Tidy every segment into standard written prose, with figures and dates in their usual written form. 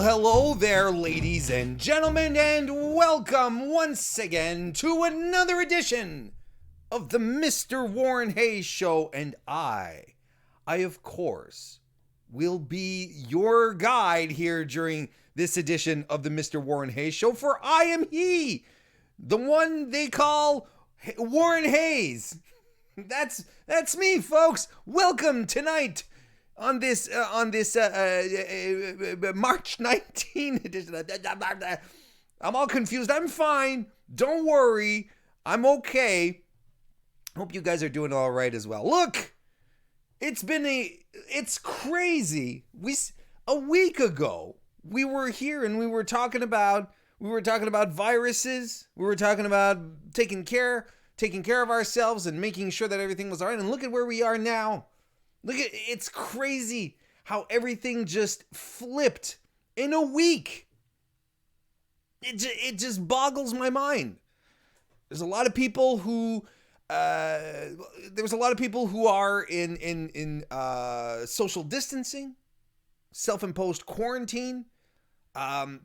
Hello there, ladies and gentlemen, and welcome once again to another edition of the Mr. Warren Hayes Show. And I, of course, will be your guide here during this edition of the Mr. Warren Hayes Show, for I am he, the one they call Warren Hayes. That's me, folks. Welcome tonight on this March 19 edition. I'm all confused. I'm fine. Don't worry. I'm okay. Hope you guys are doing all right as well. Look, it's crazy. A week ago we were here and we were talking about viruses. We were talking about taking care of ourselves and making sure that everything was all right. And look at where we are now. It's crazy how everything just flipped in a week. It just boggles my mind. There's a lot of people who are in social distancing, self-imposed quarantine.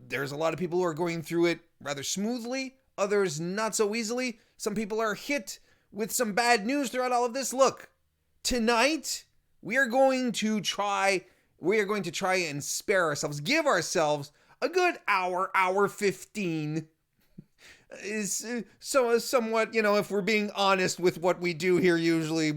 There's a lot of people who are going through it rather smoothly, others not so easily. Some people are hit with some bad news throughout all of this. Look, tonight we are going to try and spare ourselves, give ourselves a good hour 15 is somewhat, if we're being honest with what we do here usually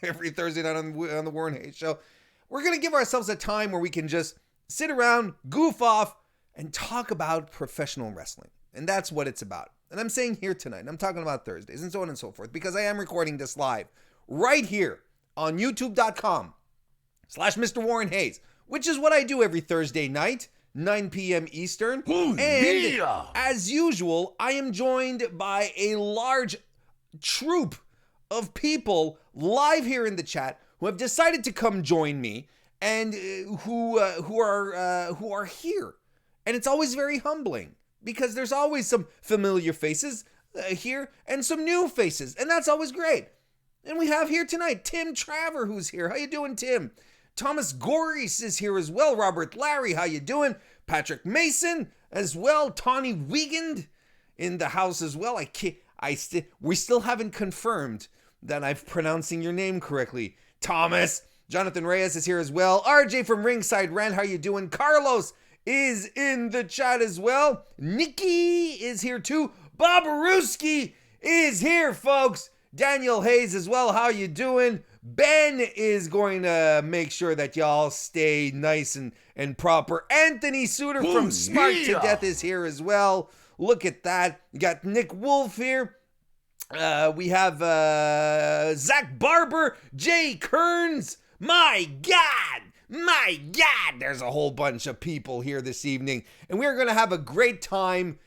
every Thursday night on the Warren Hayes Show. We're going to give ourselves a time where we can just sit around, goof off, and talk about professional wrestling. And that's what it's about. And I'm saying here tonight, and I'm talking about Thursdays and so on and so forth, because I am recording this live right here on youtube.com/Mr. Warren Hayes, which is what I do every Thursday night, 9 p.m. Eastern. As usual, I am joined by a large troop of people live here in the chat who have decided to come join me and who are here. And it's always very humbling because there's always some familiar faces here and some new faces, and that's always great. And we have here tonight Tim Traver, who's here. How you doing, Tim? Thomas Goris is here as well. Robert Larry, how you doing? Patrick Mason as well. Tawny Wiegand in the house as well. We still haven't confirmed that I'm pronouncing your name correctly. Thomas. Jonathan Reyes is here as well. RJ from Ringside Rant, how you doing? Carlos is in the chat as well. Nikki is here too. Bob Aruski is here, folks. Daniel Hayes as well. How you doing? Ben is going to make sure that y'all stay nice and proper. Anthony Suter from Smart to Death is here as well. Look at that. You got Nick Wolf here. We have Zach Barber, Jay Kearns. My God, there's a whole bunch of people here this evening. And we're going to have a great time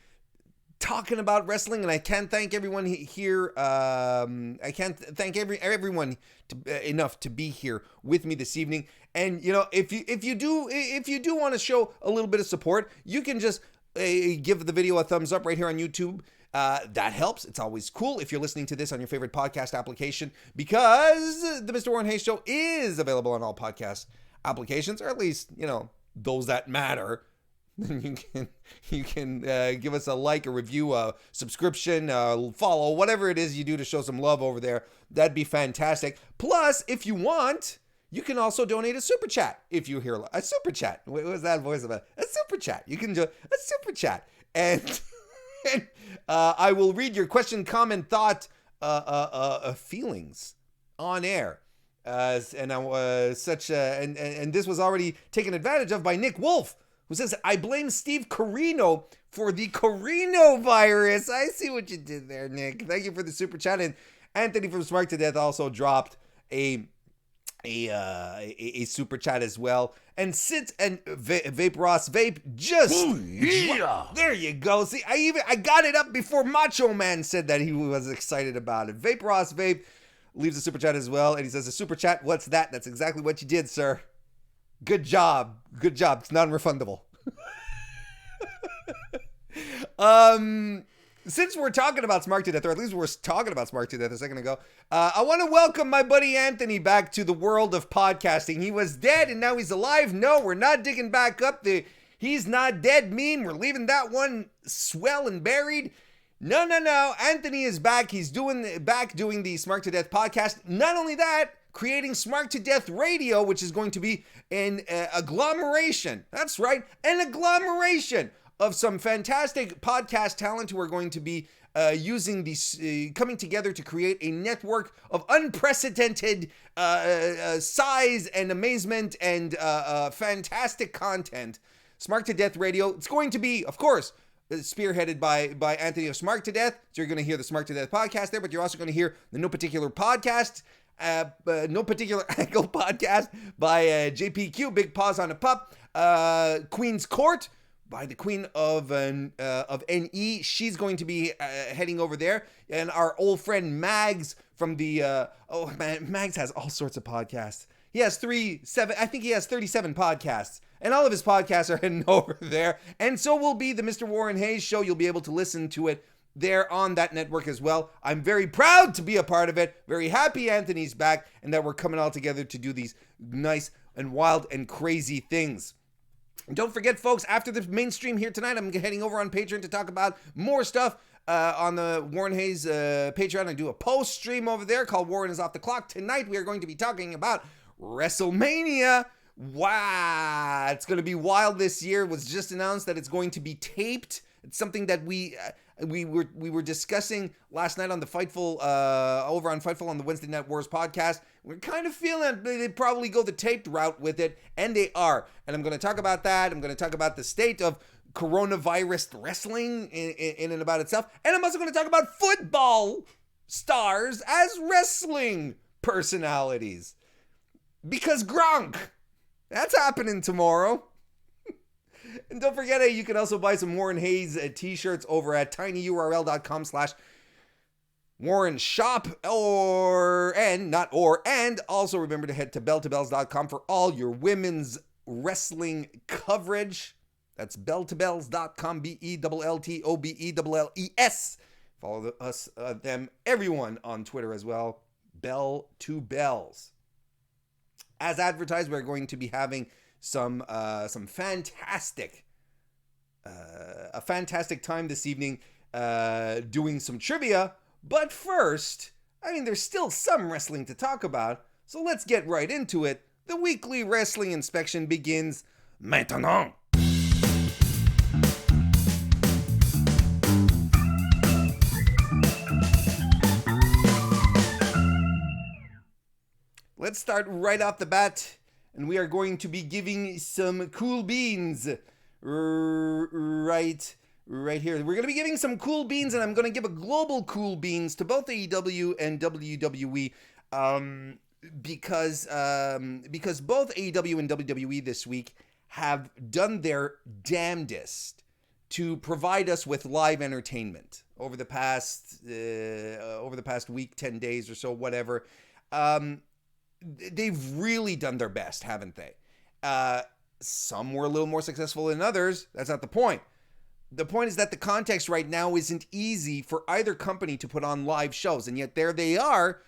talking about wrestling, and I can't thank everyone here. I can't thank everyone enough to be here with me this evening. And if you do want to show a little bit of support, you can just give the video a thumbs up right here on YouTube. That helps. It's always cool if you're listening to this on your favorite podcast application, because the Mr. Warren Hayes Show is available on all podcast applications, or at least those that matter. You can give us a like, a review, a subscription, follow, whatever it is you do to show some love over there. That'd be fantastic. Plus, if you want, you can also donate a super chat. If you hear a super chat, what was that voice about? A super chat. You can do a super chat, and I will read your question, comment, thought, feelings on air. And this was already taken advantage of by Nick Wolf, who says, I blame Steve Corino for the coronavirus. I see what you did there, Nick. Thank you for the super chat. And Anthony from Smart to Death also dropped a super chat as well. And Vape Ross Vape just there you go. See, I got it up before Macho Man said that he was excited about it. Vape Ross Vape leaves a super chat as well, and he says, a super chat, what's that? That's exactly what you did, sir. Good job. It's non-refundable. Since we're talking about Smart to Death, or at least we were talking about Smart to Death a second ago, I want to welcome my buddy Anthony back to the world of podcasting. He was dead and now he's alive. No, we're not digging back up. he's not dead meme. We're leaving that one swell and buried. No. Anthony is back. He's doing the Smart to Death podcast. Not only that, creating Smart to Death Radio, which is going to be an agglomeration. That's right, an agglomeration of some fantastic podcast talent who are going to be using these, coming together to create a network of unprecedented size and amazement and fantastic content. Smart to Death Radio. It's going to be, of course, spearheaded by Anthony of Smart to Death. So you're going to hear the Smart to Death podcast there, but you're also going to hear the No Particular Podcast, No Particular Angle podcast by JPQ, Big Paws on a Pup, Queen's Court by the Queen of NE. She's going to be heading over there. And our old friend Mags from the, Mags has all sorts of podcasts. He has 37 podcasts. And all of his podcasts are heading over there. And so will be the Mr. Warren Hayes show. You'll be able to listen to it there on that network as well. I'm very proud to be a part of it. Very happy Anthony's back and that we're coming all together to do these nice and wild and crazy things. And don't forget, folks, after the mainstream here tonight, I'm heading over on Patreon to talk about more stuff on the Warren Hayes Patreon. I do a post stream over there called Warren is Off the Clock. Tonight, we are going to be talking about WrestleMania. Wow, it's going to be wild this year. It was just announced that it's going to be taped. It's something that we were discussing last night on the Fightful, over on Fightful on the Wednesday Night Wars podcast. We're kind of feeling they'd probably go the taped route with it, and they are. And I'm going to talk about that. I'm going to talk about the state of coronavirus wrestling in and about itself. And I'm also going to talk about football stars as wrestling personalities. Because Gronk. That's happening tomorrow. And don't forget, you can also buy some Warren Hayes t-shirts over at tinyurl.com/Warren Shop and also remember to head to belltobells.com for all your women's wrestling coverage. That's belltobells.com, BELLTOBELLES. Follow everyone on Twitter as well. Bell to Bells. As advertised, we're going to be having some fantastic time this evening doing some trivia. But first, there's still some wrestling to talk about, so let's get right into it. The weekly wrestling inspection begins maintenant. Let's start right off the bat, and we are going to be giving some cool beans right here. We're going to be giving some cool beans, and I'm going to give a global cool beans to both AEW and WWE because both AEW and WWE this week have done their damnedest to provide us with live entertainment over the past week, 10 days or so, whatever. They've really done their best, haven't they? Some were a little more successful than others. That's not the point. The point is that the context right now isn't easy for either company to put on live shows, and yet there they are,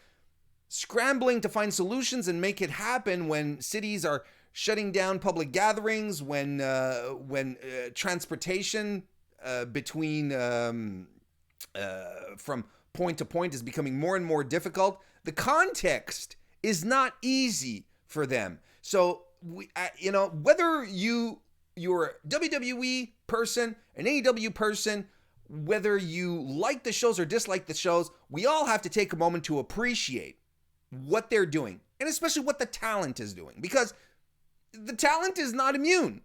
scrambling to find solutions and make it happen when cities are shutting down public gatherings, when transportation between from point to point is becoming more and more difficult. The context is not easy for them. So, whether you're a WWE person, an AEW person, whether you like the shows or dislike the shows, we all have to take a moment to appreciate what they're doing, and especially what the talent is doing, because the talent is not immune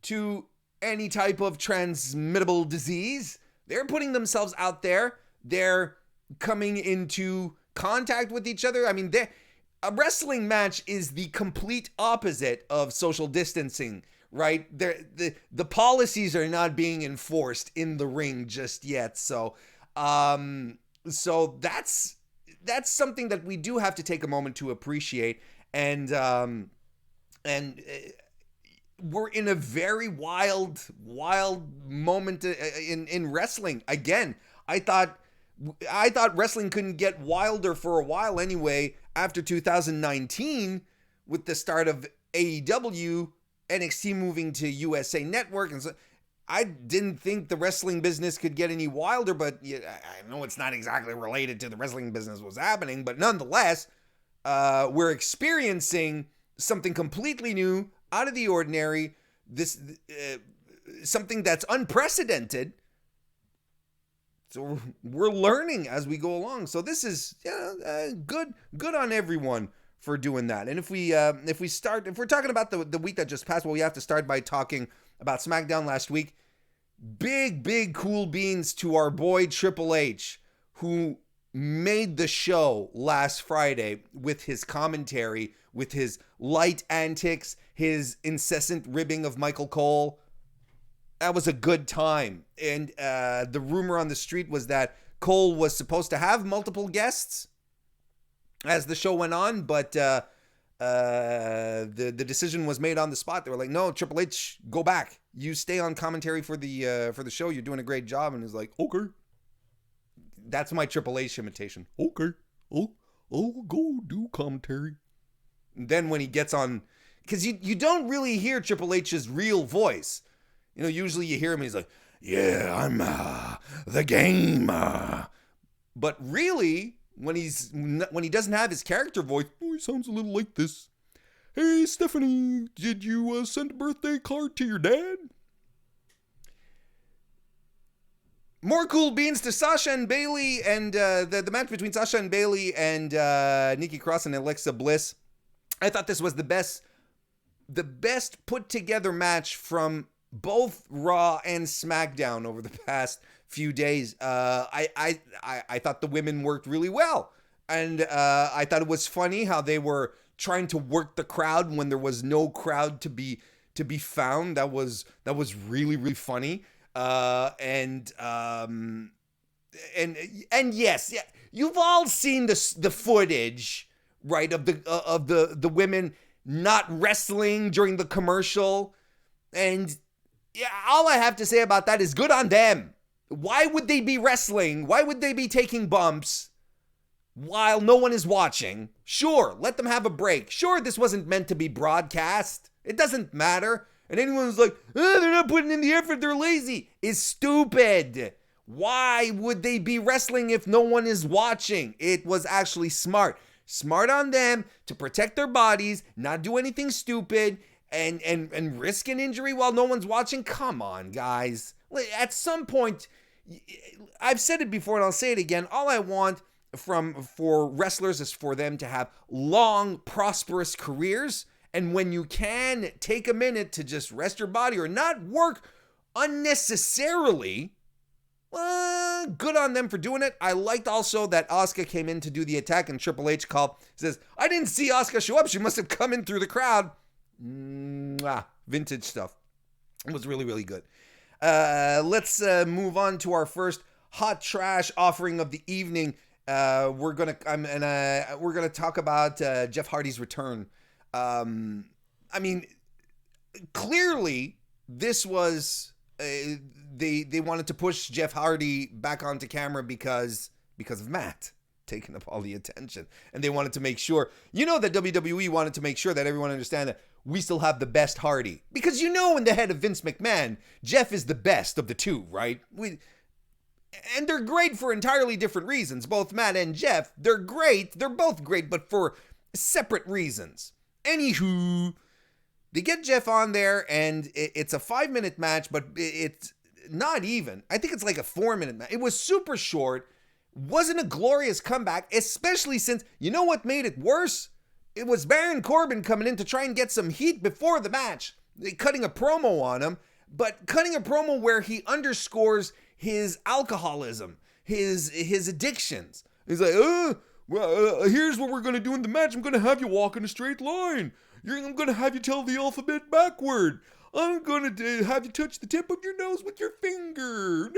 to any type of transmittable disease. They're putting themselves out there. They're coming into contact with each other. A wrestling match is the complete opposite of social distancing, right? The policies are not being enforced in the ring just yet. So that's something that we do have to take a moment to appreciate. And we're in a very wild moment in wrestling. Again, I thought wrestling couldn't get wilder for a while anyway after 2019 with the start of AEW NXT moving to USA Network, and so I didn't think the wrestling business could get any wilder, but I know it's not exactly related to the wrestling business was happening, but nonetheless, we're experiencing something completely new, out of the ordinary, this something that's unprecedented. So we're learning as we go along. So this is good on everyone for doing that. And if we're talking about the week that just passed, well, we have to start by talking about SmackDown last week. Big cool beans to our boy Triple H, who made the show last Friday with his commentary, with his light antics, his incessant ribbing of Michael Cole. That was a good time. And the rumor on the street was that Cole was supposed to have multiple guests as the show went on, but the decision was made on the spot. They were like, "No, Triple H, go back. You stay on commentary for the show. You're doing a great job." And he's like, "Okay." That's my Triple H imitation. "Okay, I'll go do commentary." And then when he gets on, because you don't really hear Triple H's real voice. Usually you hear him and he's like, "Yeah, I'm the game." But really, when he doesn't have his character voice, he sounds a little like this. "Hey, Stephanie, did you send a birthday card to your dad?" More cool beans to Sasha and Bayley, and the match between Sasha and Bayley and Nikki Cross and Alexa Bliss. I thought this was the best put together match from both Raw and SmackDown over the past few days. I thought the women worked really well, and I thought it was funny how they were trying to work the crowd when there was no crowd to be found. That was really funny. And yes, yeah, you've all seen the footage, right, of the women not wrestling during the commercial, and yeah, all I have to say about that is good on them. Why would they be wrestling? Why would they be taking bumps while no one is watching? Sure, let them have a break. Sure, this wasn't meant to be broadcast. It doesn't matter. And anyone who's like, they're not putting in the effort, they're lazy, is stupid. Why would they be wrestling if no one is watching? It was actually smart. Smart on them to protect their bodies, not do anything stupid, and risk an injury while no one's watching. Come on, guys. At some point, I've said it before and I'll say it again, all I want for wrestlers is for them to have long, prosperous careers. And when you can, take a minute to just rest your body or not work unnecessarily. Good on them for doing it. I liked also that Asuka came in to do the attack, and Triple H says, "I didn't see Asuka show up. She must have come in through the crowd." Vintage stuff. It was really good. Let's move on to our first hot trash offering of the evening. We're gonna talk about Jeff Hardy's return. Clearly this was they wanted to push Jeff Hardy back onto camera because of Matt taking up all the attention, and they wanted to make sure, that WWE wanted to make sure that everyone understand that we still have the best Hardy, because in the head of Vince McMahon, Jeff is the best of the two, right? And they're great for entirely different reasons. Both Matt and Jeff, they're great. They're both great, but for separate reasons. Anywho, they get Jeff on there, and it's a 5-minute match, but it's not even. I think it's like a 4-minute match. It was super short. Wasn't a glorious comeback, especially since, what made it worse? It was Baron Corbin coming in to try and get some heat before the match. Cutting a promo on him, but cutting a promo where he underscores his alcoholism, his addictions. He's like, here's what we're going to do in the match. I'm going to have you walk in a straight line. I'm going to have you tell the alphabet backward. I'm going to have you touch the tip of your nose with your finger.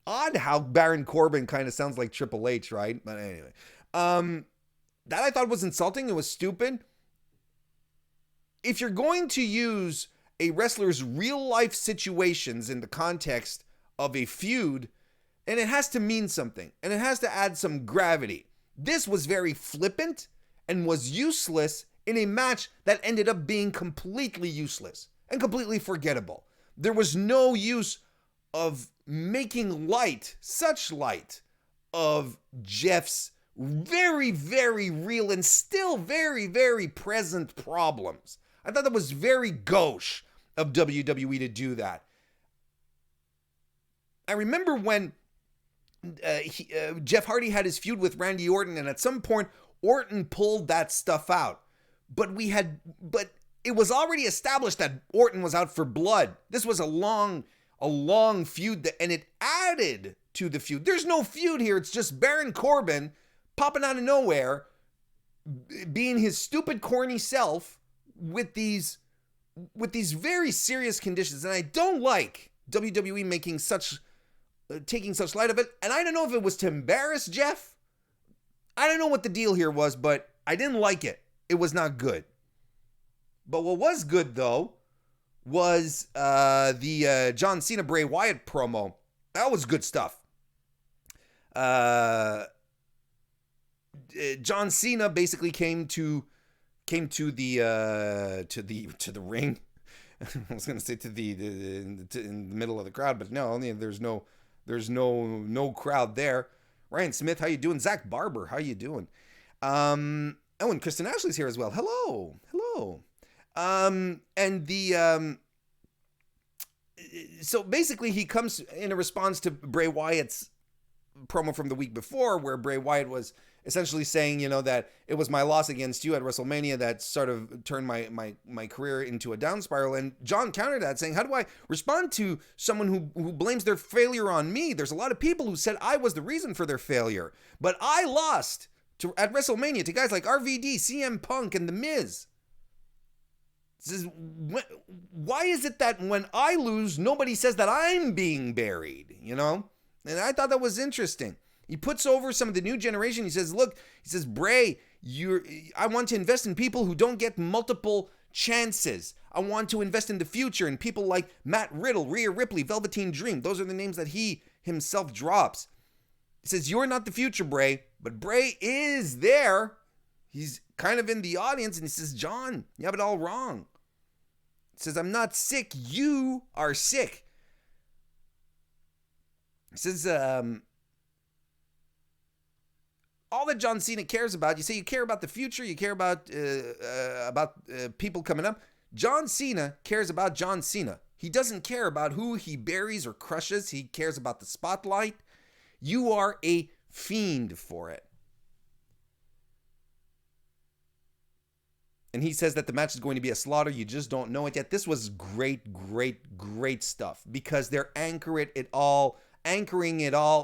Odd how Baron Corbin kind of sounds like Triple H, right? But anyway, that I thought was insulting. It was stupid. If you're going to use a wrestler's real life situations in the context of a feud, and it has to mean something, and it has to add some gravity. This was very flippant and was useless in a match that ended up being completely useless and completely forgettable. There was no use of making such light of Jeff's very, very real and still very, very present problems. I thought that was very gauche of WWE to do that. I remember when Jeff Hardy had his feud with Randy Orton, and at some point Orton pulled that stuff out. But it was already established that Orton was out for blood. This was a long feud, and it added to the feud. There's no feud here. It's just Baron Corbin popping out of nowhere, being his stupid, corny self with these very serious conditions. And I don't like WWE taking such light of it. And I don't know if it was to embarrass Jeff. I don't know what the deal here was, but I didn't like it. It was not good. But what was good, though, was the John Cena Bray Wyatt promo. That was good stuff. John Cena basically came to the ring. I was going to say in the middle of the crowd, but no, there's no crowd there. Ryan Smith, how you doing? Zach Barber, how you doing? And Kristen Ashley's here as well. Hello. So basically he comes in a response to Bray Wyatt's promo from the week before, where Bray Wyatt was essentially saying, that it was my loss against you at WrestleMania that sort of turned my career into a down spiral. And John countered that saying, how do I respond to someone who blames their failure on me? There's a lot of people who said I was the reason for their failure, but I lost at WrestleMania to guys like RVD, CM Punk, and The Miz. Says, why is it that when I lose, nobody says that I'm being buried, And I thought that was interesting. He puts over some of the new generation. He says, Bray, I want to invest in people who don't get multiple chances. I want to invest in the future and people like Matt Riddle, Rhea Ripley, Velveteen Dream. Those are the names that he himself drops. He says, you're not the future, Bray, but Bray is there. He's kind of in the audience, and he says, John, you have it all wrong. He says, I'm not sick. You are sick. He says, all that John Cena cares about, you say you care about the future, you care about people coming up. John Cena cares about John Cena. He doesn't care about who he buries or crushes. He cares about the spotlight. You are a fiend for it. And he says that the match is going to be a slaughter. You just don't know it yet. This was great stuff because they're anchoring it all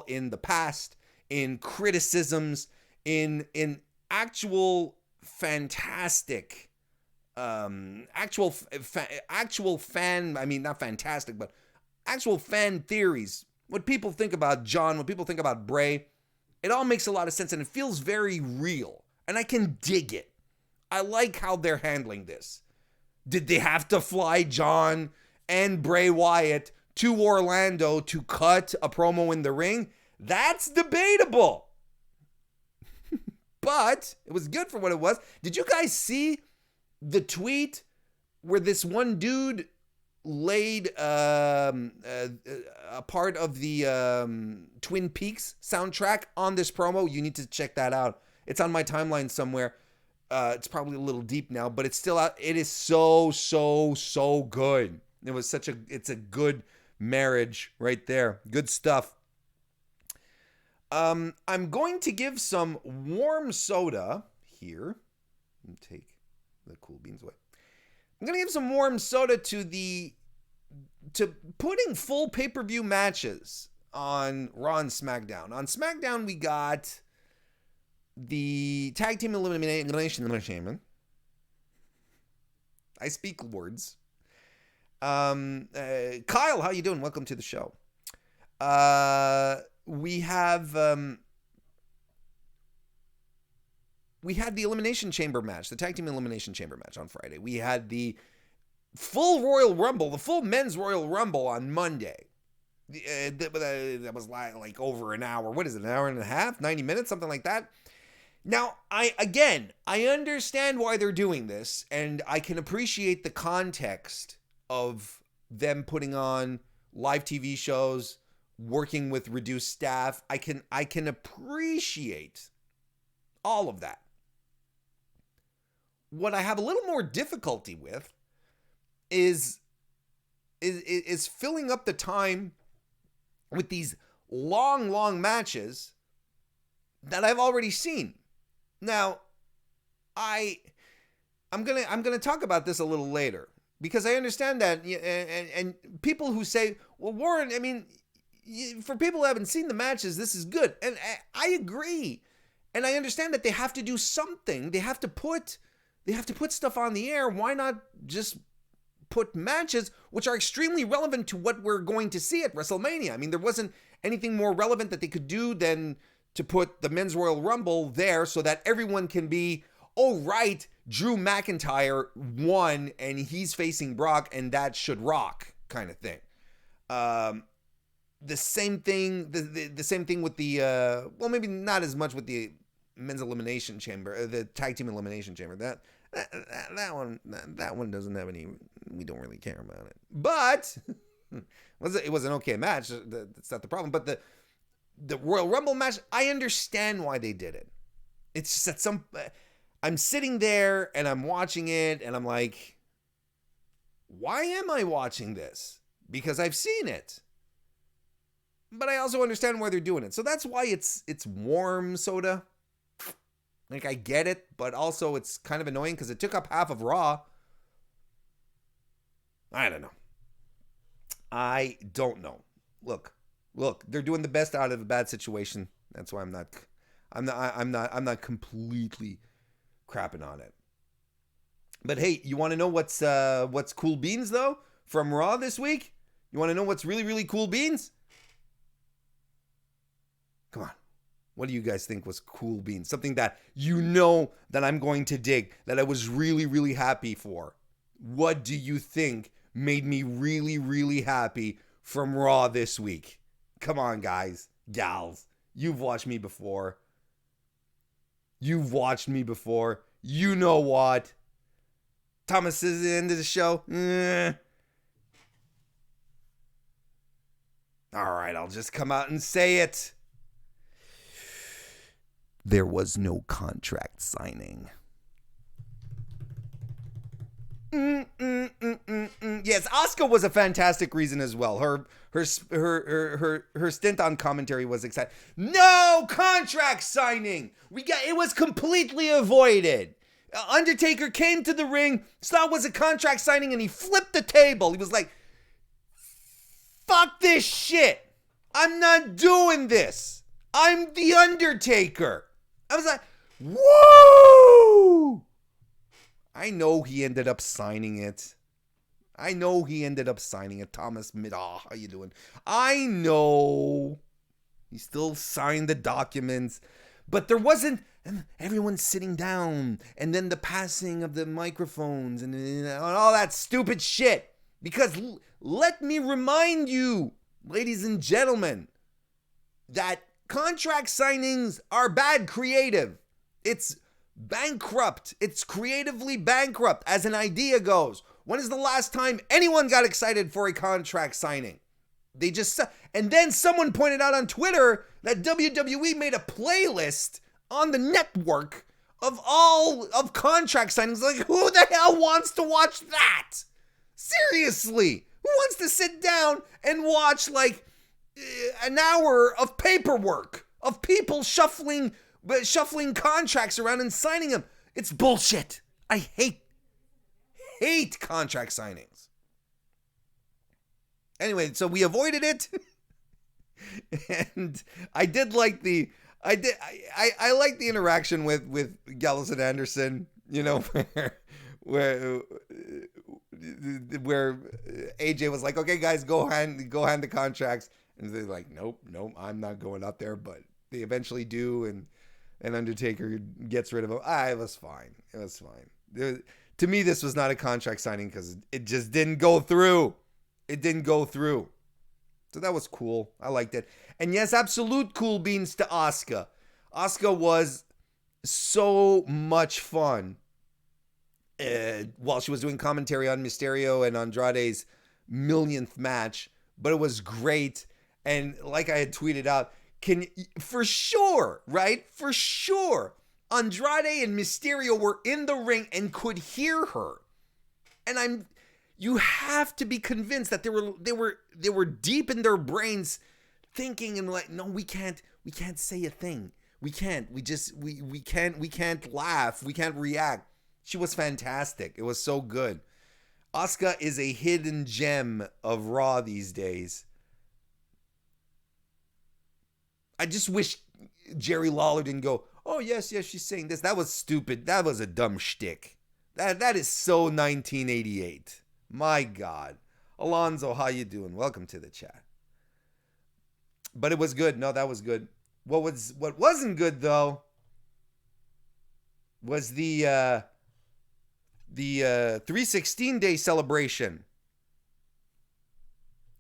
in the past, in criticisms, in actual fantastic, actual fan, I mean, not fantastic, but actual fan theories. What people think about John, what people think about Bray, it all makes a lot of sense and it feels very real. And I can dig it. I like how they're handling this. Did they have to fly John and Bray Wyatt to Orlando to cut a promo in the ring? That's debatable. But it was good for what it was. Did you guys see the tweet where this one dude laid a part of the Twin Peaks soundtrack on this promo? You need to check that out. It's on my timeline somewhere. It's probably a little deep now, but it's still out. It is so good. It's a good marriage right there. Good stuff. I'm going to give some warm soda here. Let me take the cool beans away. I'm going to give some warm soda to putting full pay-per-view matches on Raw and SmackDown. On SmackDown, we got the Tag Team Elimination. I speak words. Kyle, how you doing? Welcome to the show. We had the Elimination Chamber match, the Tag Team Elimination Chamber match on Friday. We had the full Royal Rumble, the full Men's Royal Rumble on Monday. That was like over an hour. What is it, an hour and a half? 90 minutes? Something like that. Now, I understand why they're doing this, and I can appreciate the context of them putting on live TV shows, working with reduced staff. I can appreciate all of that. What I have a little more difficulty with is filling up the time with these long matches that I've already seen. Now, I'm gonna talk about this a little later, because I understand that, and people who say, well, Warren, I mean, for people who haven't seen the matches, this is good, and I agree, and I understand that they have to do something. They have to put stuff on the air. Why not just put matches which are extremely relevant to what we're going to see at WrestleMania? I mean, there wasn't anything more relevant that they could do than to put the Men's Royal Rumble there so that everyone can be, oh, right, Drew McIntyre won and he's facing Brock and that should rock, kind of thing. The same thing with the, well, maybe not as much with the Men's Elimination Chamber, the Tag Team Elimination Chamber. That one doesn't have any, we don't really care about it. But it was an okay match. That's not the problem. But the Royal Rumble match, I understand why they did it. It's just that I'm sitting there and I'm watching it and I'm like, why am I watching this? Because I've seen it. But I also understand why they're doing it. So that's why it's warm, soda. Like, I get it, but also it's kind of annoying because it took up half of Raw. I don't know. I don't know. Look, they're doing the best out of a bad situation. That's why I'm not completely crapping on it. But hey, you want to know what's cool beans though from Raw this week? You want to know what's really, really cool beans? Come on. What do you guys think was cool beans? Something that you know that I'm going to dig, that I was really, really happy for. What do you think made me really, really happy from Raw this week? Come on, guys, gals. You've watched me before. You know what? Thomas is the end of the show. All right, I'll just come out and say it. There was no contract signing. Yes, Asuka was a fantastic reason as well. Her stint on commentary was exciting. No contract signing. It was completely avoided. Undertaker came to the ring, saw it was a contract signing, and he flipped the table. He was like, "Fuck this shit. I'm not doing this. I'm the Undertaker." I was like, woo! I know he ended up signing it. Thomas Middaugh, how you doing? I know. He still signed the documents. But there wasn't everyone sitting down and then the passing of the microphones and all that stupid shit. Because let me remind you, ladies and gentlemen, that contract signings are bad creative. It's bankrupt. It's creatively bankrupt as an idea goes. When is the last time anyone got excited for a contract signing? And then someone pointed out on Twitter that WWE made a playlist on the network of all of contract signings. Like, who the hell wants to watch that? Seriously, who wants to sit down and watch like an hour of paperwork of people shuffling contracts around and signing them? It's bullshit. I hate contract signings. Anyway, so we avoided it. And I like the interaction with Gallows and Anderson, you know, where AJ was like, "Okay, guys, go hand the contracts." And they're like, nope, I'm not going up there. But they eventually do, and Undertaker gets rid of him. It was fine. To me, this was not a contract signing because it just didn't go through. So that was cool. I liked it. And yes, absolute cool beans to Asuka. Asuka was so much fun while she was doing commentary on Mysterio and Andrade's millionth match, but it was great. And like I had tweeted out, for sure, right? For sure, Andrade and Mysterio were in the ring and could hear her. And you have to be convinced that they were deep in their brains thinking and like, no, we can't say a thing. We can't laugh. We can't react. She was fantastic. It was so good. Asuka is a hidden gem of Raw these days. I just wish Jerry Lawler didn't go, oh, yes, she's saying this. That was stupid. That was a dumb shtick. That is so 1988. My God. Alonzo, how you doing? Welcome to the chat. But it was good. No, that was good. What wasn't good, though, was the 316 day celebration.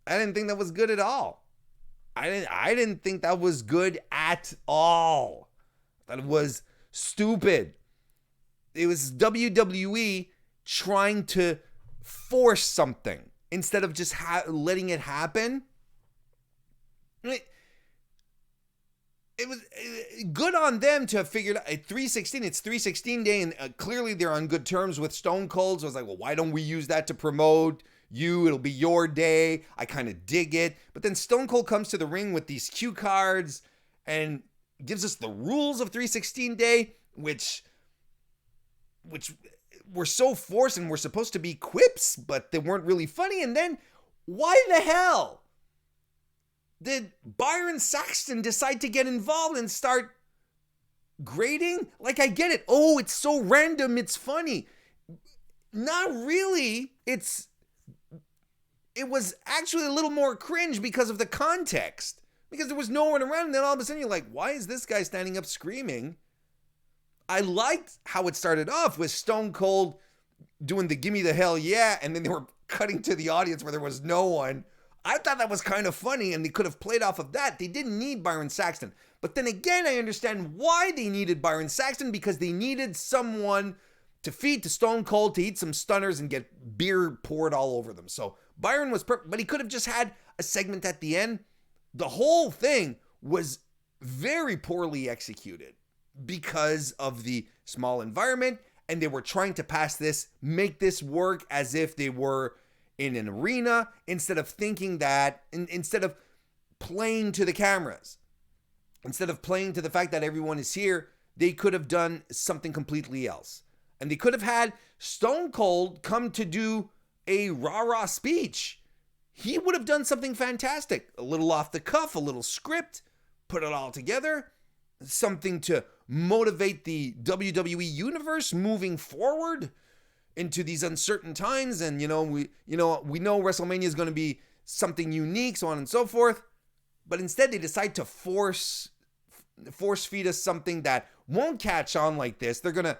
I didn't think that was good at all. I didn't think that was good at all. That was stupid. It was WWE trying to force something instead of just letting it happen. It was good on them to have figured out 316. It's 316 day, and clearly they're on good terms with Stone Cold. So I was like, well, why don't we use that to promote you? It'll be your day. I kind of dig it. But then Stone Cold comes to the ring with these cue cards and gives us the rules of 316 day, which were so forced and were supposed to be quips, but they weren't really funny. And then why the hell did Byron Saxton decide to get involved and start grading? Like, I get it. Oh, it's so random. It's funny. Not really. It was actually a little more cringe because of the context. Because there was no one around, and then all of a sudden you're like, why is this guy standing up screaming? I liked how it started off with Stone Cold doing the gimme the hell yeah, and then they were cutting to the audience where there was no one. I thought that was kind of funny, and they could have played off of that. They didn't need Byron Saxton. But then again, I understand why they needed Byron Saxton, because they needed someone to feed to Stone Cold, to eat some stunners and get beer poured all over them. So Byron was perfect, but he could have just had a segment at the end. The whole thing was very poorly executed because of the small environment, and they were trying to make this work as if they were in an arena, instead of thinking that, instead of playing to the cameras, instead of playing to the fact that everyone is here, they could have done something completely else. And they could have had Stone Cold come to do a rah-rah speech. He would have done something fantastic. A little off the cuff, a little script, put it all together. Something to motivate the WWE universe moving forward into these uncertain times. And, we know WrestleMania is going to be something unique, so on and so forth. But instead, they decide to force feed us something that won't catch on like this. They're going to,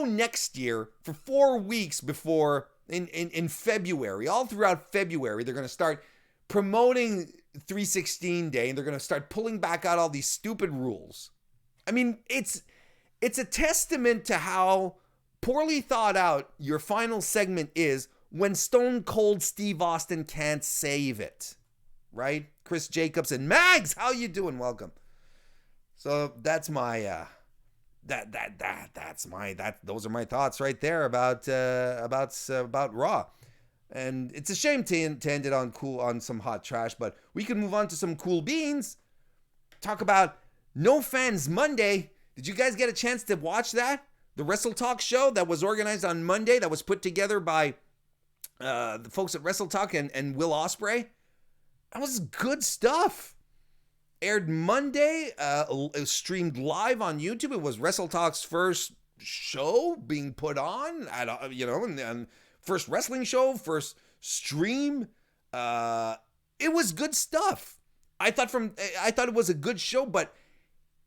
next year, for 4 weeks before, in February, all throughout February, they're going to start promoting 316 Day, and they're going to start pulling back out all these stupid rules. I mean, it's a testament to how poorly thought out your final segment is when Stone Cold Steve Austin can't save it, right? Chris Jacobs and Mags, how you doing? Welcome. So that's my those are my thoughts right there about Raw. And it's a shame to end it on some hot trash, but we can move on to some cool beans. Talk about No Fans Monday. Did you guys get a chance to watch that? The Wrestle Talk show that was organized on Monday, that was put together by the folks at Wrestle Talk and Will Ospreay. That was good stuff. Aired Monday. It was streamed live on YouTube. It was Wrestle Talk's first show being put on at and first wrestling show, first stream. It was good stuff. I thought it was a good show, but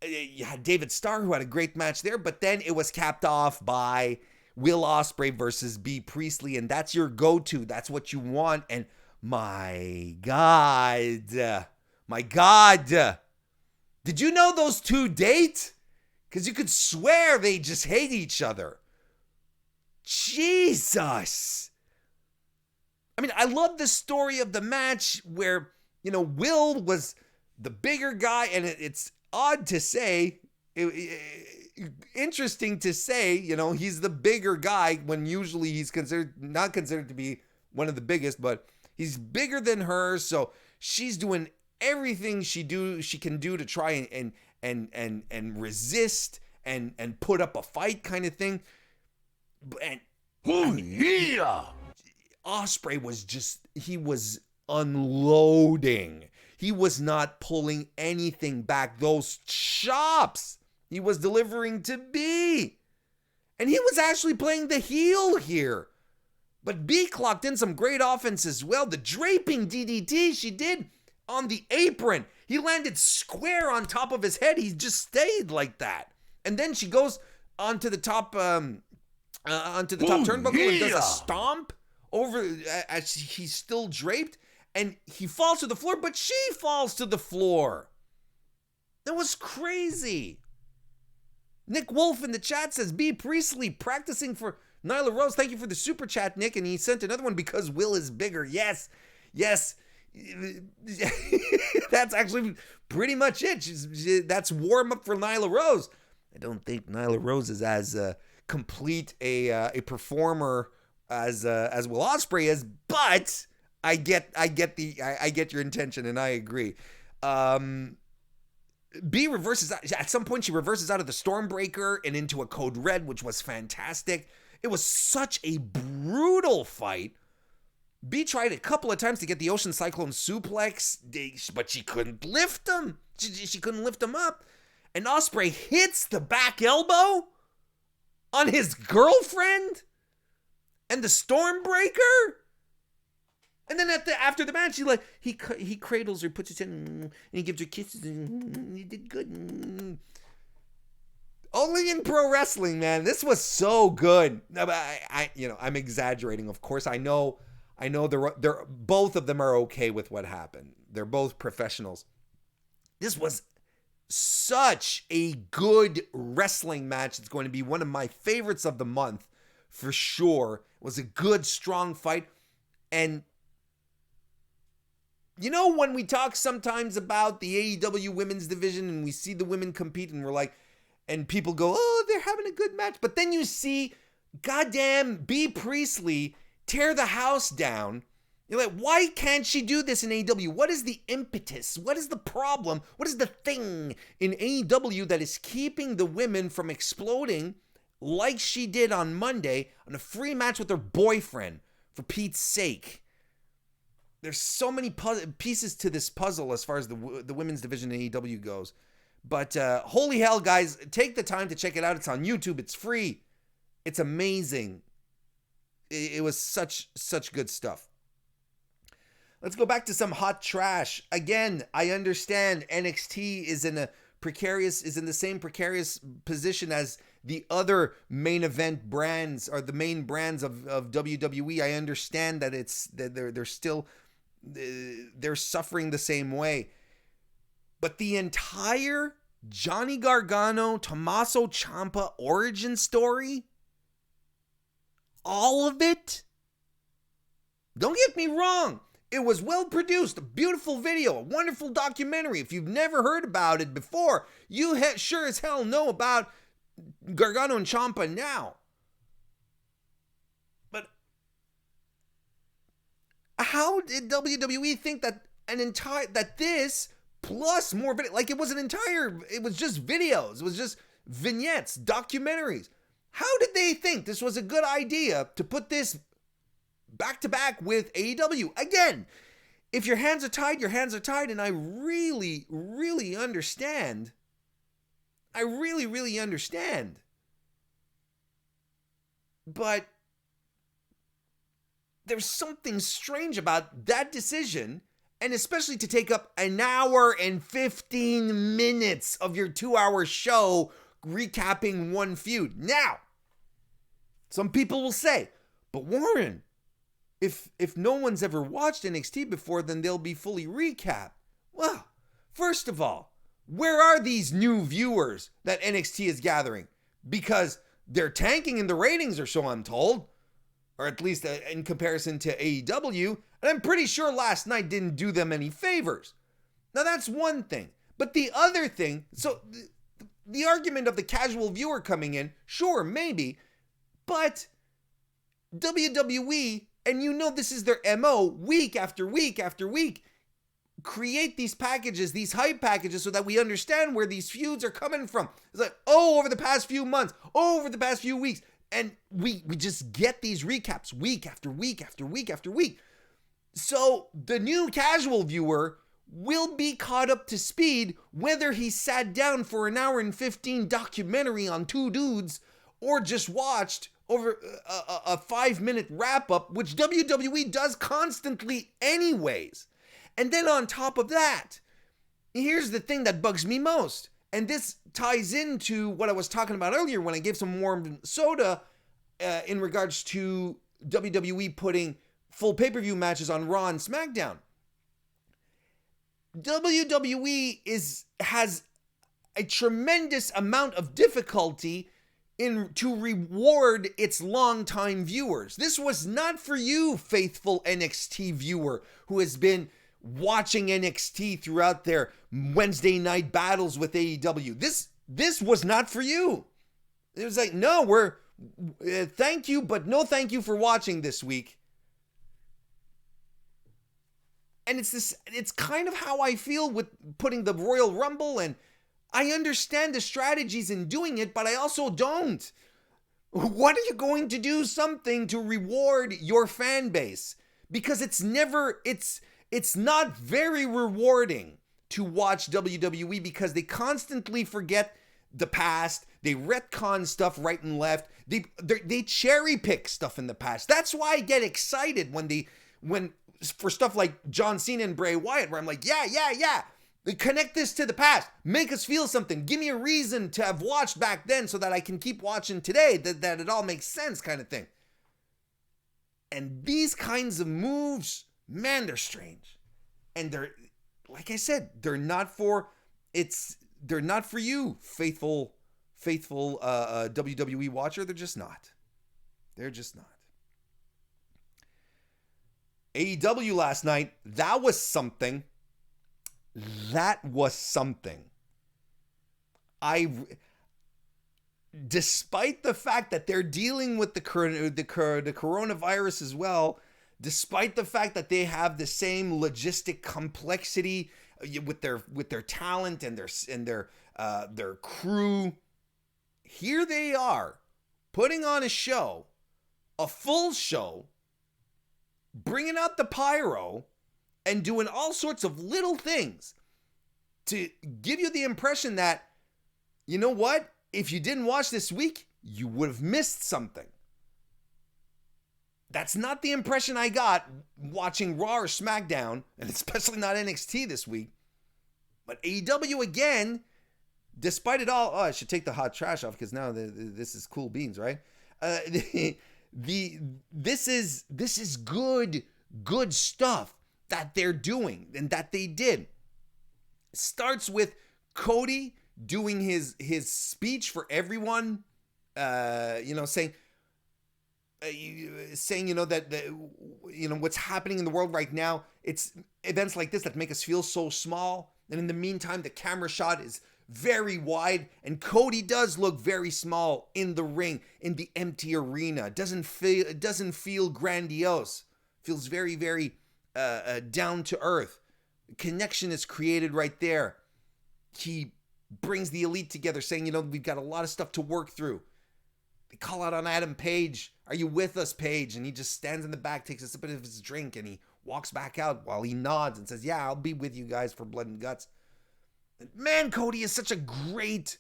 you had David Starr, who had a great match there, but then it was capped off by Will Ospreay versus B. Priestley, and that's your go-to. That's what you want. And my God, did you know those two date? Because you could swear they just hate each other. Jesus. I mean, I love the story of the match where, Will was the bigger guy, and it's odd to say, interesting to say, he's the bigger guy when usually he's not considered to be one of the biggest, but he's bigger than her, so she's doing everything she can do to try and resist and put up a fight kind of thing. And Ospreay was unloading. He was not pulling anything back. Those chops he was delivering to B. And he was actually playing the heel here. But B clocked in some great offense as well. The draping DDT she did on the apron. He landed square on top of his head. He just stayed like that. And then she goes onto the top turnbuckle and does a stomp over as he's still draped. And he falls to the floor, but she falls to the floor. That was crazy. Nick Wolf in the chat says, B. Priestley practicing for Nyla Rose. Thank you for the super chat, Nick. And he sent another one because Will is bigger. Yes. That's actually pretty much it. That's warm up for Nyla Rose. I don't think Nyla Rose is as complete a performer as Will Ospreay is, but I get your intention, and I agree. B reverses at some point. She reverses out of the Stormbreaker and into a Code Red, which was fantastic. It was such a brutal fight. B tried a couple of times to get the Ocean Cyclone suplex, but she couldn't lift him. She couldn't lift him up. And Ospreay hits the back elbow on his girlfriend and the Stormbreaker. And then after the match, he cradles her, puts his head, and he gives her kisses, and he did good. Only in pro wrestling, man. This was so good. I'm exaggerating. Of course, I know. They're both of them are okay with what happened. They're both professionals. This was such a good wrestling match. It's going to be one of my favorites of the month for sure. It was a good, strong fight. And when we talk sometimes about the AEW women's division and we see the women compete and we're like, and people go, oh, they're having a good match. But then you see goddamn B. Priestley tear the house down. You're like, why can't she do this in AEW? What is the impetus? What is the problem? What is the thing in AEW that is keeping the women from exploding like she did on Monday on a free match with her boyfriend, for Pete's sake? There's so many pieces to this puzzle as far as the women's division in AEW goes. But holy hell, guys, take the time to check it out. It's on YouTube. It's free. It's amazing. It was such good stuff. Let's go back to some hot trash. Again, I understand NXT is in the same precarious position as the other main event brands or the main brands of WWE. I understand that they're suffering the same way. But the entire Johnny Gargano, Tommaso Ciampa origin story, all of it, don't get me wrong, it was well produced, a beautiful video, a wonderful documentary. If you've never heard about it before, you sure as hell know about Gargano and Ciampa now. But how did WWE think that this plus more video, like it was just videos, it was just vignettes, documentaries. How did they think this was a good idea to put this back to back with AEW? Again, if your hands are tied, your hands are tied, and I really, really understand. I really, really understand. But there's something strange about that decision, and especially to take up an hour and 15 minutes of your 2-hour show recapping one feud. Now, some people will say, but Warren, if no one's ever watched NXT before, then they'll be fully recapped. Well, first of all, Where are these new viewers that NXT is gathering? Because they're tanking in the ratings, or so I'm told, or at least in comparison to AEW, and I'm pretty sure last night didn't do them any favors. Now that's one thing, but the other thing, so the argument of the casual viewer coming in, sure, maybe, but WWE, and you know this is their MO, week after week after week, create these packages, these hype packages, so that we understand where these feuds are coming from. It's like, oh, over the past few months, over the past few weeks, and we just get these recaps week after week after week after week. So the new casual viewer will be caught up to speed whether he sat down for an hour and 15 documentary on two dudes or just watched over a 5-minute wrap-up, which WWE does constantly anyways. And then on top of that, here's the thing that bugs me most. And this ties into what I was talking about earlier when I gave some warm soda in regards to WWE putting full pay-per-view matches on Raw and SmackDown. WWE has a tremendous amount of difficulty to reward its longtime viewers. This was not for you, faithful NXT viewer who has been watching NXT throughout their Wednesday night battles with AEW. This was not for you. It was like, no, thank you, but no thank you for watching this week. And it's kind of how I feel with putting the Royal Rumble, and I understand the strategies in doing it, but I also don't. What are you going to do something to reward your fan base? Because it's not very rewarding to watch WWE because they constantly forget the past. They retcon stuff right and left. They cherry pick stuff in the past. That's why I get excited when for stuff like John Cena and Bray Wyatt, where I'm like, yeah. Connect this to the past. Make us feel something. Give me a reason to have watched back then so that I can keep watching today, that it all makes sense kind of thing. And these kinds of moves, man, they're strange. And they're, like I said, they're not for you, faithful WWE watcher. They're just not. They're just not. AEW last night, that was something. Despite the fact that they're dealing with the coronavirus as well, despite the fact that they have the same logistic complexity with their talent and their crew, here they are putting on a show, a full show, bringing out the pyro and doing all sorts of little things to give you the impression that, you know what? If you didn't watch this week, you would have missed something. That's not the impression I got watching Raw or SmackDown, and especially not NXT this week. But AEW again, despite it all, I should take the hot trash off because now this is cool beans, right? This is good stuff that they're doing and that they did. It starts with Cody doing his speech for everyone, saying that what's happening in the world right now. It's events like this that make us feel so small. And in the meantime, the camera shot is very wide, and Cody does look very small in the ring, in the empty arena. It doesn't feel grandiose. Feels very, very down to earth. Connection is created right there. He brings the elite together, saying, we've got a lot of stuff to work through. They call out on Adam Page. Are you with us, Page? And he just stands in the back, takes a sip of his drink, and he walks back out while he nods and says, yeah, I'll be with you guys for blood and guts. Man, Cody is such a great,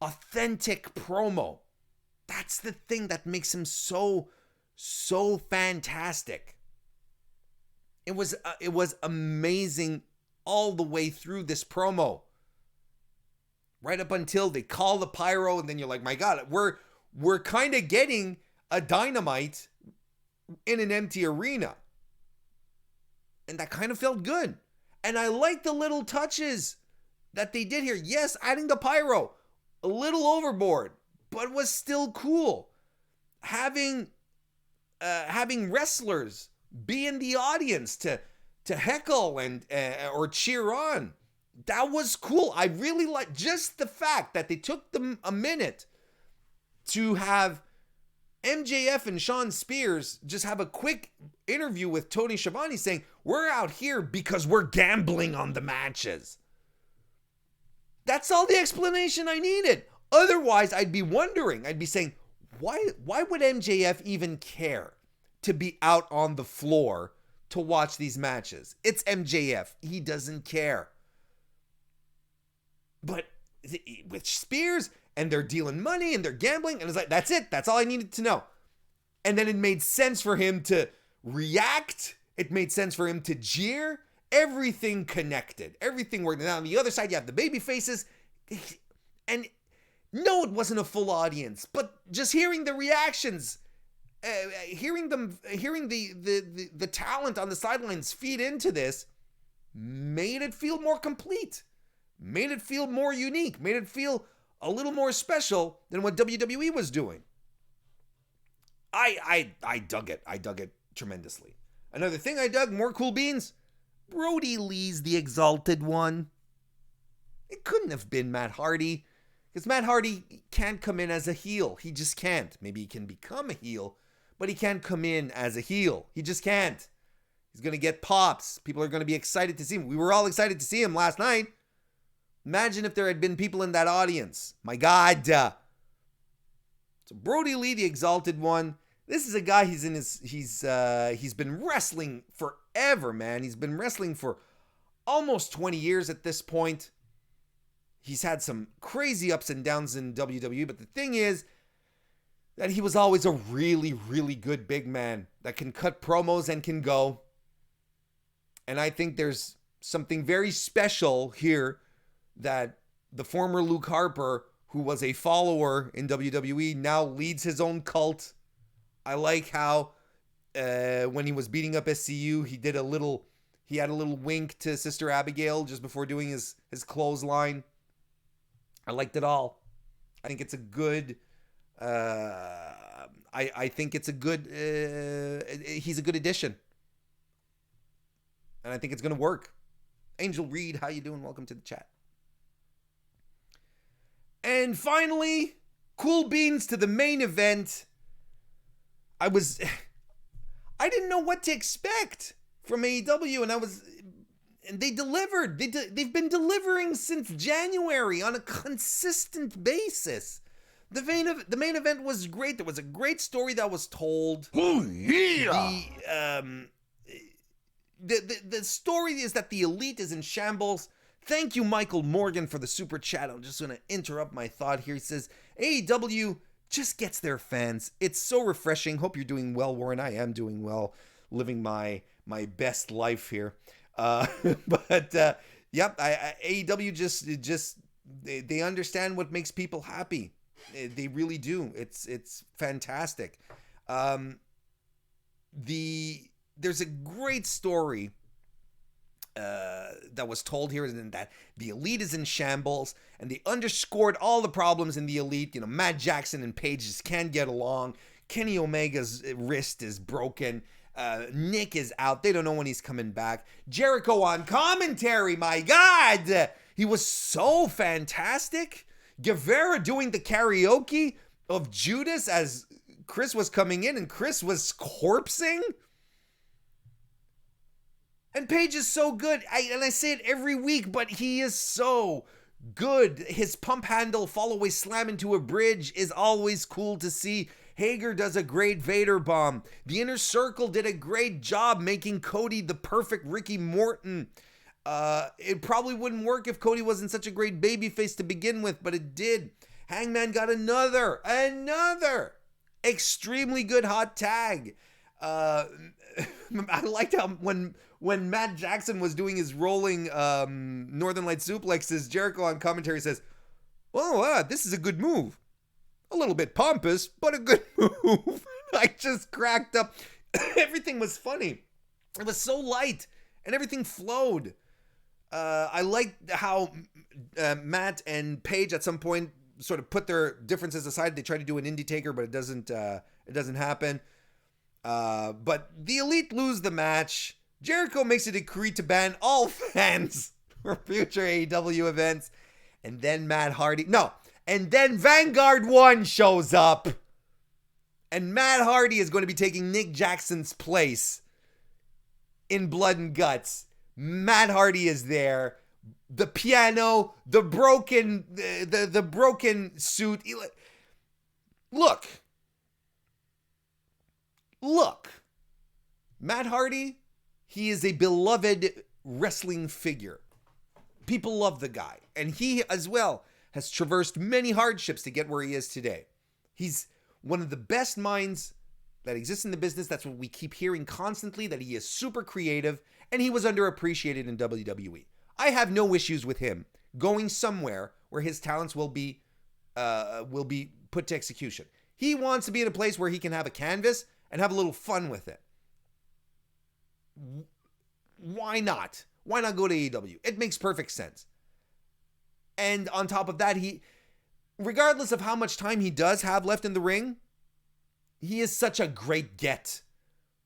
authentic promo. That's the thing that makes him so fantastic. It was amazing all the way through this promo. Right up until they call the pyro, and then you're like, my God, we're kind of getting a Dynamite in an empty arena. And that kind of felt good. And I like the little touches that they did here. Yes, adding the pyro, a little overboard, but was still cool. Having wrestlers be in the audience to heckle and or cheer on, that was cool. I really like just the fact that they took them a minute to have MJF and Sean Spears just have a quick interview with Tony Schiavone saying, we're out here because we're gambling on the matches. That's all the explanation I needed. Otherwise, I'd be wondering, I'd be saying, why would MJF even care to be out on the floor to watch these matches? It's MJF. He doesn't care. But with Spears, and they're dealing money and they're gambling, and it's like, that's it. That's all I needed to know. And then it made sense for him to react. It made sense for him to jeer. Everything connected. Everything worked. Now on the other side, you have the baby faces. And no, it wasn't a full audience, but just hearing the reactions, hearing the talent on the sidelines feed into this made it feel more complete, made it feel more unique, made it feel a little more special than what WWE was doing. I dug it. I dug it tremendously. Another thing I dug, more cool beans, Brody Lee's the Exalted One. It couldn't have been Matt Hardy, because Matt Hardy can't come in as a heel. He just can't. Maybe he can become a heel, but he can't come in as a heel. He just can't. He's going to get pops. People are going to be excited to see him. We were all excited to see him last night. Imagine if there had been people in that audience. My God. So Brody Lee, the Exalted One. This is a guy, he's been wrestling forever, man. He's been wrestling for almost 20 years at this point. He's had some crazy ups and downs in WWE, but the thing is that he was always a really, really good big man that can cut promos and can go. And I think there's something very special here that the former Luke Harper, who was a follower in WWE, now leads his own cult. I like how when he was beating up SCU, he had a little wink to Sister Abigail just before doing his clothesline. I liked it all. I think it's a good. I think it's a good. He's a good addition, and I think it's gonna work. Angel Reed, how you doing? Welcome to the chat. And finally, cool beans to the main event. I didn't know what to expect from AEW, and they delivered. They've been delivering since January on a consistent basis. The main event was great. There was a great story that was told. Oh yeah. The story is that the Elite is in shambles. Thank you, Michael Morgan, for the super chat. I'm just going to interrupt my thought here. He says, AEW just gets their fans. It's so refreshing. Hope you're doing well, Warren. I am doing well, living my best life here. But AEW just they understand what makes people happy. They really do. It's fantastic. There's a great story that was told here, and that the Elite is in shambles, and they underscored all the problems in the Elite. You know, Matt Jackson and Paige just can't get along. Kenny Omega's wrist is broken. Nick is out. They don't know when he's coming back. Jericho on commentary, my God, he was so fantastic. Guevara doing the karaoke of Judas as Chris was coming in, and Chris was corpsing. And Paige is so good. I say it every week, but he is so good. His pump handle follow-away slam into a bridge is always cool to see. Hager does a great Vader bomb. The Inner Circle did a great job making Cody the perfect Ricky Morton. It probably wouldn't work if Cody wasn't such a great babyface to begin with, but it did. Hangman got another extremely good hot tag. I liked how when Matt Jackson was doing his rolling Northern Light suplexes, Jericho on commentary says, "Oh, this is a good move. A little bit pompous, but a good move." I just cracked up. Everything was funny. It was so light, and everything flowed. I like how Matt and Paige at some point sort of put their differences aside. They try to do an indie taker, but it doesn't happen. But the Elite lose the match. Jericho makes a decree to ban all fans for future AEW events. And then and then Vanguard 1 shows up. And Matt Hardy is going to be taking Nick Jackson's place in Blood and Guts. Matt Hardy is there. The piano, the broken suit. Look. Matt Hardy, he is a beloved wrestling figure. People love the guy. And he, as well, has traversed many hardships to get where he is today. He's one of the best minds that exists in the business. That's what we keep hearing constantly, that he is super creative, and he was underappreciated in WWE. I have no issues with him going somewhere where his talents will be put to execution. He wants to be in a place where he can have a canvas and have a little fun with it. Why not? Why not go to AEW? It makes perfect sense. And on top of that, regardless of how much time he does have left in the ring, he is such a great get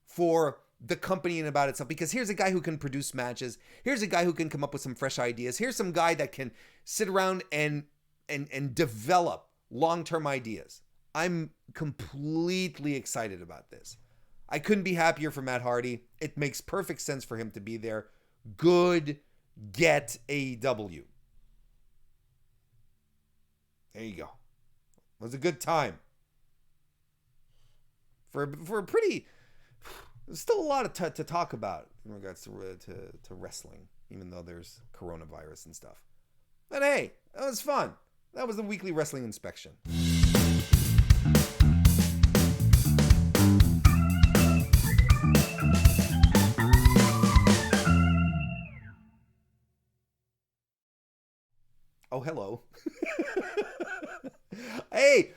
for the company and about itself, because here's a guy who can produce matches. Here's a guy who can come up with some fresh ideas. Here's some guy that can sit around and develop long-term ideas. I'm completely excited about this. I couldn't be happier for Matt Hardy. It makes perfect sense for him to be there. Good get AEW. There you go. It was a good time. For a pretty... There's still a lot to talk about in regards to wrestling, even though there's coronavirus and stuff. But hey, that was fun. That was the weekly wrestling inspection. Oh, hello. Hey,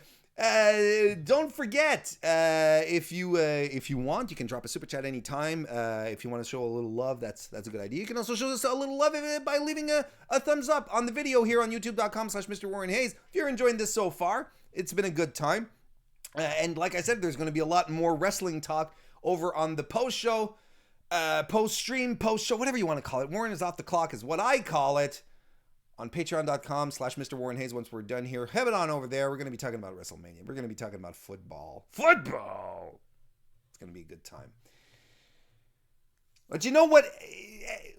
don't forget, if you want, you can drop a super chat anytime. If you want to show a little love, that's a good idea. You can also show us a little love by leaving a thumbs up on the video here on youtube.com/MrWarrenHayes. If you're enjoying this so far, it's been a good time. And like I said, there's going to be a lot more wrestling talk over on the post-show, post-stream, post-show, whatever you want to call it. Warren is off the clock is what I call it. On patreon.com/MrWarrenHayes. Once we're done here, head on over there. We're going to be talking about WrestleMania. We're going to be talking about football. It's going to be a good time. But you know what?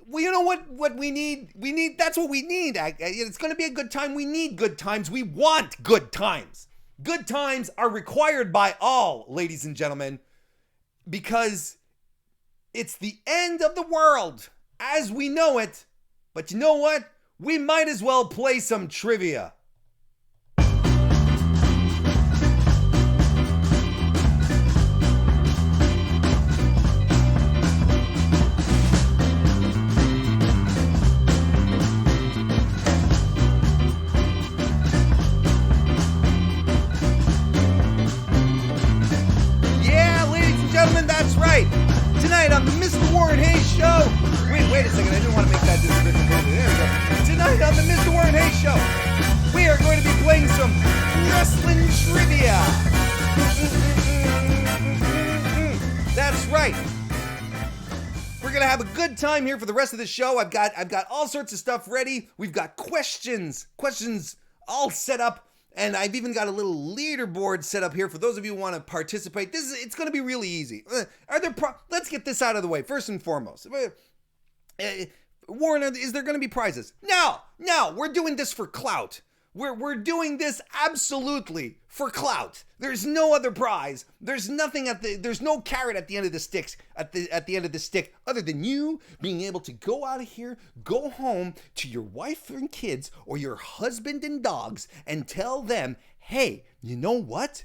Well, you know what we need? That's what we need. It's going to be a good time. We need good times. We want good times. Good times are required by all, ladies and gentlemen, because it's the end of the world as we know it. But you know what? We might as well play some trivia. Yeah, ladies and gentlemen, that's right. Tonight on the MrWarrenHayes Show. Wait a second. I didn't want to make that disrespectful. There we go. Tonight on the MrWarrenHayes Show, we are going to be playing some wrestling trivia. That's right. We're going to have a good time here for the rest of the show. I've got all sorts of stuff ready. We've got questions all set up, and I've even got a little leaderboard set up here for those of you who want to participate. It's going to be really easy. Let's get this out of the way first and foremost. Warren, is there going to be prizes? No, we're doing this for clout. We're doing this absolutely for clout. There's no other prize. There's nothing there's no carrot at the end of the sticks, at the end of the stick, other than you being able to go out of here, go home to your wife and kids or your husband and dogs and tell them, hey, you know what?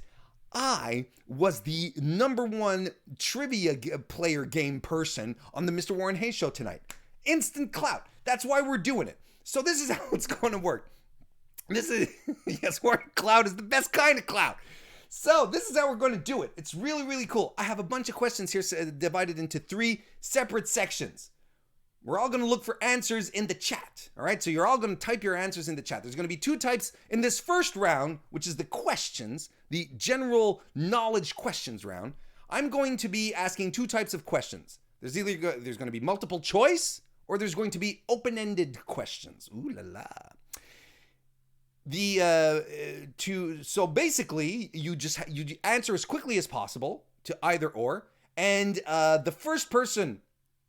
I was the #1 trivia player game person on the MrWarrenHayes Show tonight. Instant clout. That's why we're doing it. So this is how it's going to work. Yes, Warren, clout is the best kind of clout. So this is how we're going to do it. It's really, really cool. I have a bunch of questions here divided into 3 separate sections. we're all going to look for answers in the chat. All right, so you're all going to type your answers in the chat. There's going to be two types in this first round, which is the questions, the general knowledge questions round. I'm going to be asking two types of questions. There's going to be multiple choice, or there's going to be open-ended questions. Ooh la la. So basically, you answer as quickly as possible to either or, and the first person.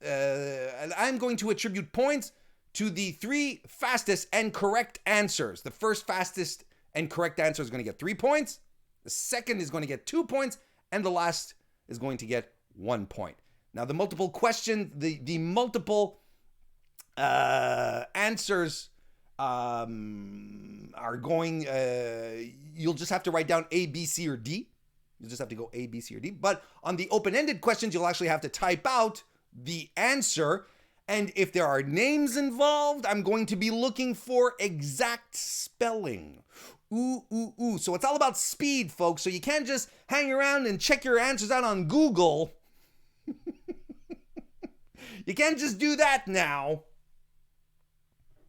And I'm going to attribute points to the three fastest and correct answers. The first fastest and correct answer is going to get 3 points. The second is going to get 2 points. And the last is going to get 1 point. Now, the multiple question, the multiple answers are going, you'll just have to write down A, B, C, or D. You'll just have to go A, B, C, or D. But on the open-ended questions, you'll actually have to type out the answer, and if there are names involved, I'm going to be looking for exact spelling. Ooh, ooh, ooh. So it's all about speed, folks. So you can't just hang around and check your answers out on Google. You can't just do that now.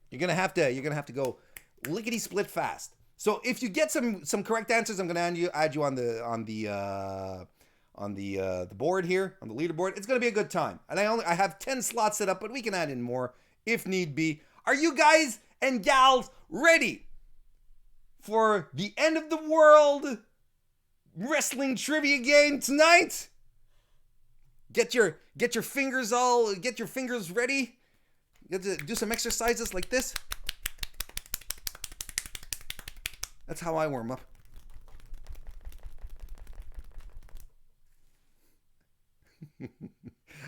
You're gonna have to go lickety split fast. So if you get some correct answers, I'm gonna add you on the board here, on the leaderboard. It's going to be a good time. And I have 10 slots set up, but we can add in more if need be. Are you guys and gals ready for the end of the world wrestling trivia game tonight? Get your fingers ready. You have to do some exercises like this. That's how I warm up.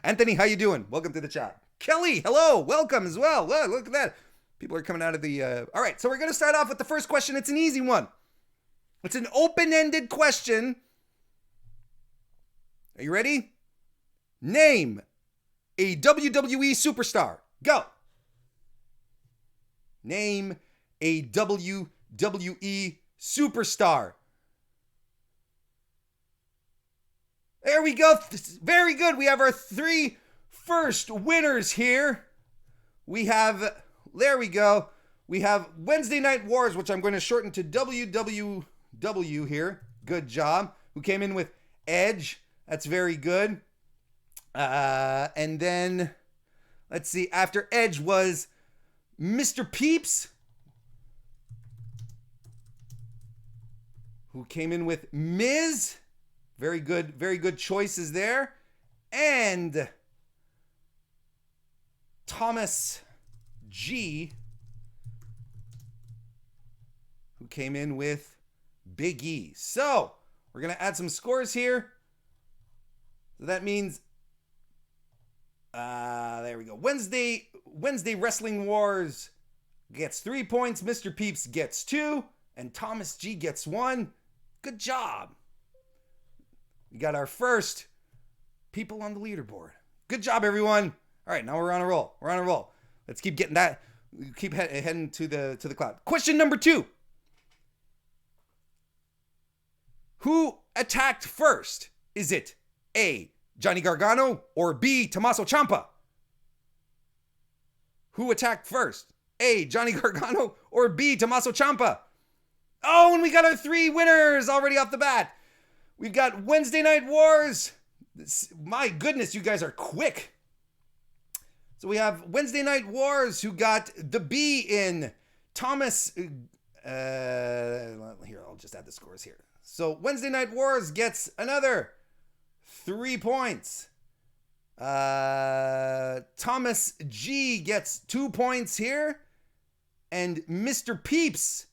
Anthony, how you doing? Welcome to the chat. Kelly, hello, welcome as well. Whoa, look at that. People are coming out of the... All right, so we're going to start off with the first question. It's an easy one. It's an open-ended question. Are you ready? Name a WWE superstar. Go. Name a WWE superstar. There we go. Very good. We have our 3 first winners here. There we go. We have Wednesday Night Wars, which I'm going to shorten to WWW here. Good job. Who came in with Edge. That's very good. And then, let's see, after Edge was Mr. Peeps, who came in with Miz. Very good choices there. And Thomas G, who came in with Big E. So, we're going to add some scores here. So that means, there we go. Wednesday Wrestling Wars gets 3 points. Mr. Peeps gets 2. And Thomas G gets 1. Good job. We got our first people on the leaderboard. Good job, everyone. All right, now we're on a roll. Let's keep getting that. Keep heading to the cloud. Question number 2. Who attacked first? Is it A, Johnny Gargano, or B, Tommaso Ciampa? Who attacked first? A, Johnny Gargano, or B, Tommaso Ciampa? Oh, and we got our 3 winners already off the bat. We've got Wednesday Night Wars. My goodness, you guys are quick. So we have Wednesday Night Wars, who got the B in Thomas. Here, I'll just add the scores here. So Wednesday Night Wars gets another 3 points. Thomas G gets 2 points here. And Mr. Peeps,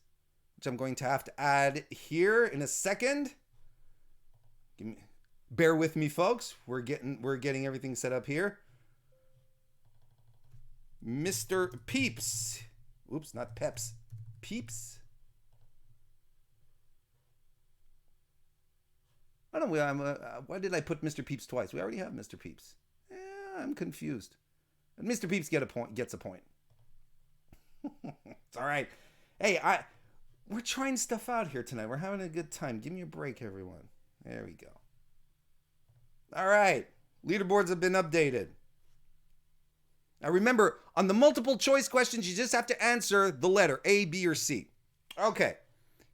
which I'm going to have to add here in a second. Bear with me, folks. We're getting everything set up here. Mr. Peeps. Oops, not Peps. Peeps. I don't know. Why did I put Mr. Peeps twice? We already have Mr. Peeps. I'm confused. And Mr. Peeps gets a point. It's all right. Hey, we're trying stuff out here tonight. We're having a good time. Give me a break, everyone. There we go. All right. Leaderboards have been updated. Now remember, on the multiple choice questions, you just have to answer the letter A, B, or C. Okay,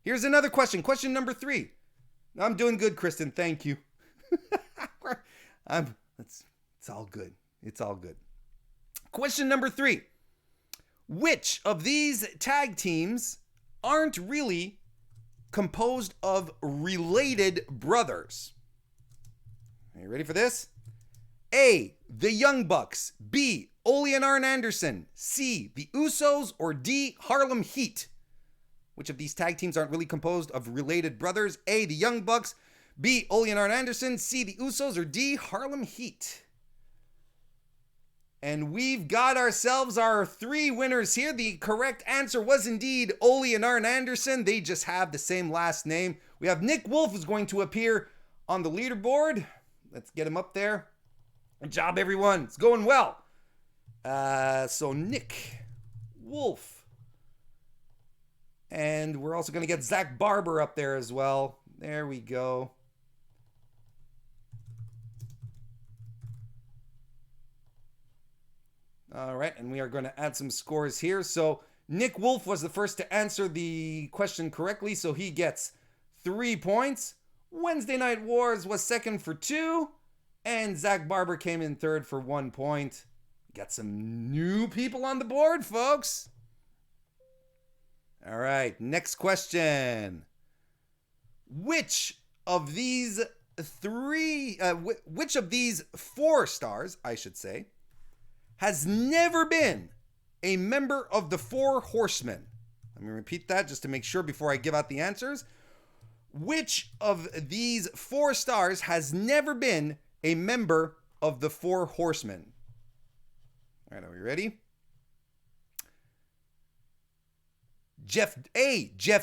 here's another question. Question number 3. I'm doing good, Kristen. Thank you. It's all good. It's all good. Question number 3. Which of these tag teams aren't really composed of related brothers? Are you ready for this? A, the Young Bucks. B, Ole and Arn Anderson. C, the Usos. Or D, Harlem Heat. Which of these tag teams aren't really composed of related brothers? A, the Young Bucks. B, Ole and Arn Anderson. C, the Usos. Or D, Harlem Heat. And we've got ourselves our 3 winners here. The correct answer was indeed Ole and Arn Anderson. They just have the same last name. We have Nick Wolf who's going to appear on the leaderboard. Let's get him up there. Good job, everyone. It's going well. So Nick Wolf. And we're also going to get Zach Barber up there as well. There we go. All right, and we are going to add some scores here. So Nick Wolf was the first to answer the question correctly, so he gets 3 points. Wednesday Night Wars was second for 2, and Zach Barber came in third for 1 point. Got some new people on the board, folks. All right, next question. Which of these 4 stars, I should say, has never been a member of the 4 Horsemen? Let me repeat that just to make sure before I give out the answers. Which of these 4 stars has never been a member of the 4 Horsemen? All right, are we ready? Jeff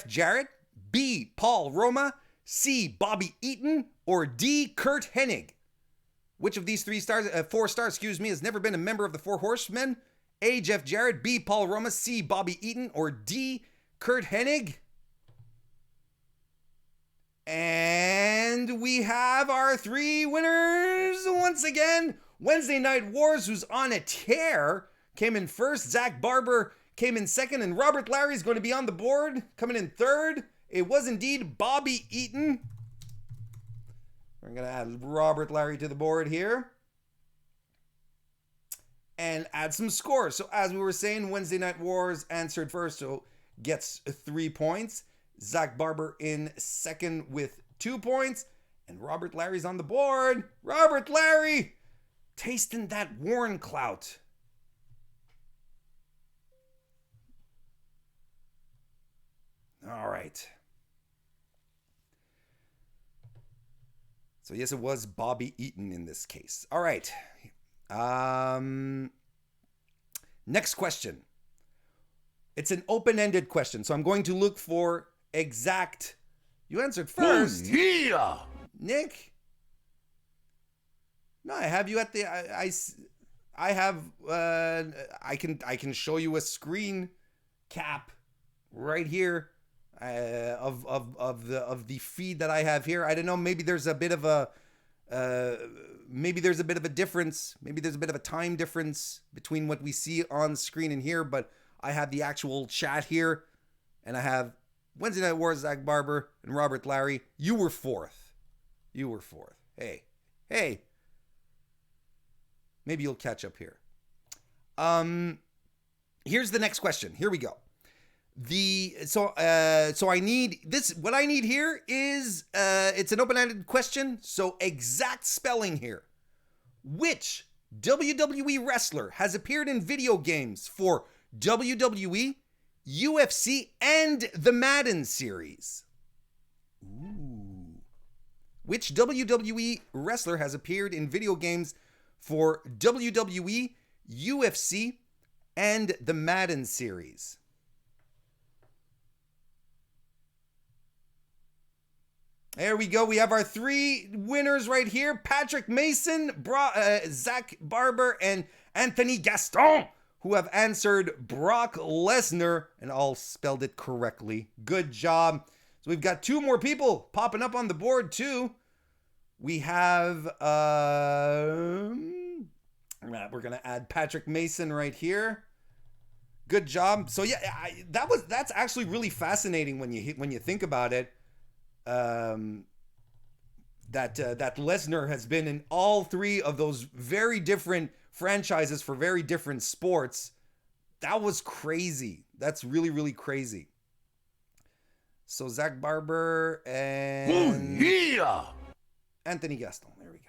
Jarrett. B, Paul Roma. C, Bobby Eaton. Or D, Kurt Hennig. Which of these 4 stars, has never been a member of the 4 Horsemen? A, Jeff Jarrett. B, Paul Roma. C, Bobby Eaton. Or D, Kurt Hennig. And we have our 3 winners once again. Wednesday Night Wars, who's on a tear, came in first. Zach Barber came in second. And Robert Larry's going to be on the board, coming in third. It was indeed Bobby Eaton. We're going to add Robert Larry to the board here. And add some scores. So as we were saying, Wednesday Night Wars answered first, so gets 3 points. Zach Barber in second with 2 points. And Robert Larry's on the board. Robert Larry! Tasting that Warren clout. All right. So yes, it was Bobby Eaton in this case. All right. Next question. It's an open-ended question, so I'm going to look for exact. You answered first. Oh, yeah. Nick? No, I have you at the. I have. I can show you a screen cap right here. Of the feed that I have here. I don't know, maybe there's a bit of a difference. Maybe there's a bit of a time difference between what we see on screen and here, but I have the actual chat here, and I have Wednesday Night Wars, Zach Barber, and Robert Larry. You were fourth. Hey. Maybe you'll catch up here. Here's the next question. Here we go. So I need this. What I need here is it's an open-ended question, so exact spelling here. Which WWE wrestler has appeared in video games for WWE, UFC, and the Madden series? Ooh. Which WWE wrestler has appeared in video games for WWE, UFC, and the Madden series? There we go. We have our 3 winners right here. Patrick Mason, Zach Barber, and Anthony Gaston, who have answered Brock Lesnar and all spelled it correctly. Good job. So we've got 2 more people popping up on the board too. We have, We're going to add Patrick Mason right here. Good job. So yeah, that's actually really fascinating when you think about it. That Lesnar has been in all three of those very different franchises for very different sports. That was crazy. That's really, really crazy. So Zach Barber and Anthony Gaston. There we go.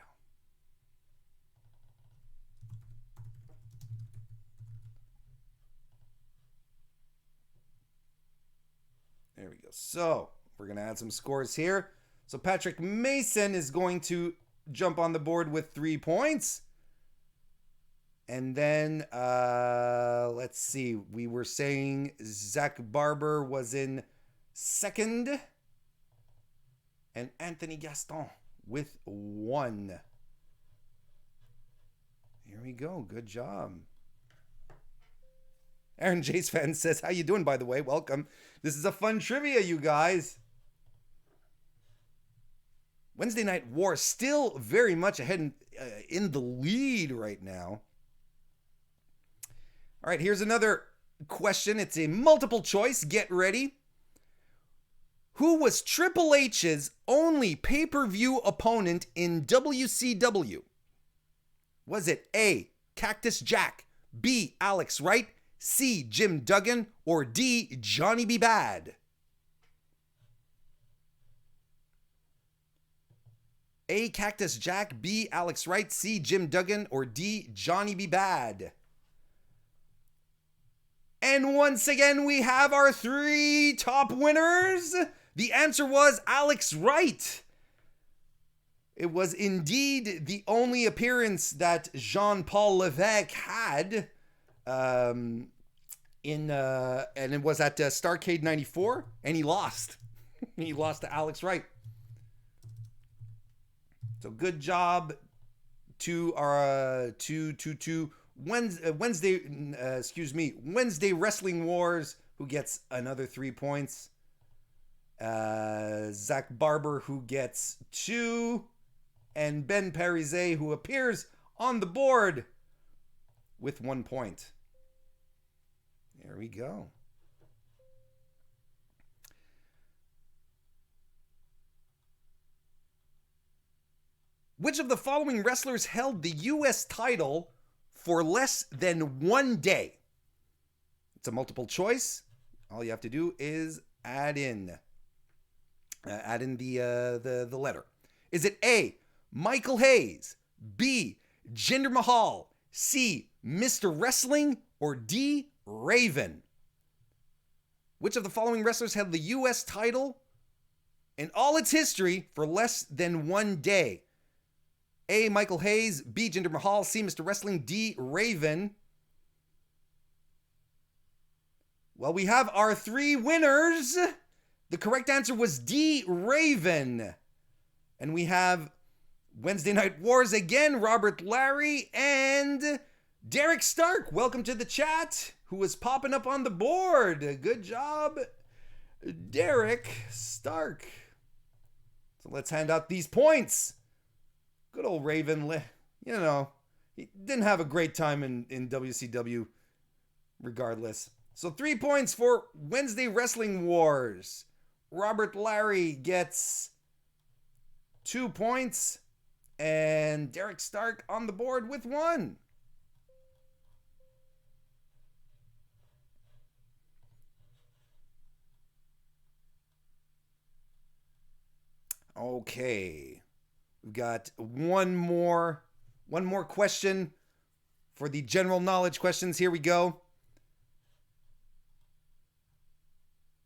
There we go. So we're going to add some scores here. So Patrick Mason is going to jump on the board with 3 points. And then, let's see. We were saying Zach Barber was in second. And Anthony Gaston with 1. Here we go. Good job. Aaron Jace fan says, how you doing, by the way? Welcome. This is a fun trivia, you guys. Wednesday Night War still very much ahead in the lead right now. All right, here's another question. It's a multiple choice. Get ready. Who was Triple H's only pay-per-view opponent in WCW? Was it A, Cactus Jack, B, Alex Wright, C, Jim Duggan, or D, Johnny B. Bad? A, Cactus Jack, B, Alex Wright, C, Jim Duggan, or D, Johnny B. Bad? And once again, we have our 3 top winners. The answer was Alex Wright. It was indeed the only appearance that Jean-Paul Levesque had. And it was at Starrcade 94, and he lost. He lost to Alex Wright. So good job to our Wednesday Wrestling Wars, who gets another 3 points. Zach Barber, who gets 2, and Ben Parise, who appears on the board with 1 point. There we go. Which of the following wrestlers held the U.S. title for less than 1 day? It's a multiple choice. All you have to do is add in the letter. Is it A, Michael Hayes, B, Jinder Mahal, C, Mr. Wrestling, or D, Raven? Which of the following wrestlers held the U.S. title in all its history for less than 1 day? A, Michael Hayes, B, Jinder Mahal, C, Mr. Wrestling, D, Raven. Well, we have our 3 winners. The correct answer was D, Raven. And we have Wednesday Night Wars again, Robert Larry and Derek Stark. Welcome to the chat, who is popping up on the board. Good job, Derek Stark. So let's hand out these points. Good old Raven, you know, he didn't have a great time in WCW regardless. So 3 points for Wednesday Wrestling Wars. Robert Larry gets 2 points, and Derek Stark on the board with 1. Okay. We've got one more question for the general knowledge questions. Here we go.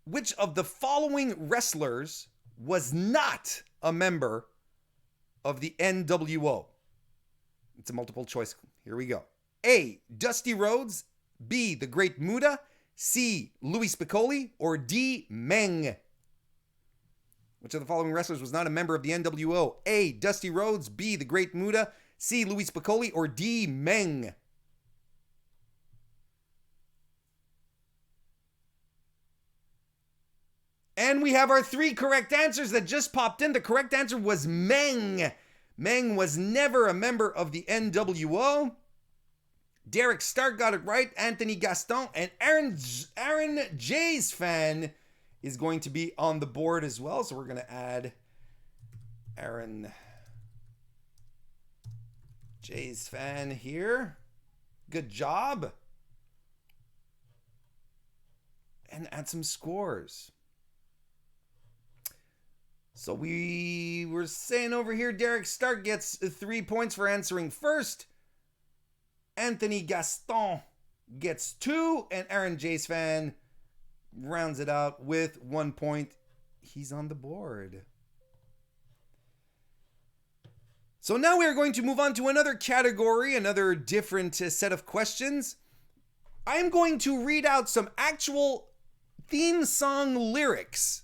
Which of the following wrestlers was not a member of the NWO? It's a multiple choice. Here we go. A, Dusty Rhodes, B, The Great Muta, C, Louis Spicolli, or D, Meng? Which of the following wrestlers was not a member of the NWO? A, Dusty Rhodes, B, The Great Muta, C, Louis Spicolli, or D, Meng? And we have our 3 correct answers that just popped in. The correct answer was Meng. Meng was never a member of the NWO. Derek Stark got it right. Anthony Gaston and Aaron J's fan is going to be on the board as well. So we're going to add Aaron J's fan here. Good job. And add some scores. So we were saying over here, Derek Stark gets 3 points for answering first. Anthony Gaston gets 2. And Aaron J's fan rounds it out with 1 point. He's on the board. So now we are going to move on to another category, another different set of questions. I am going to read out some actual theme song lyrics.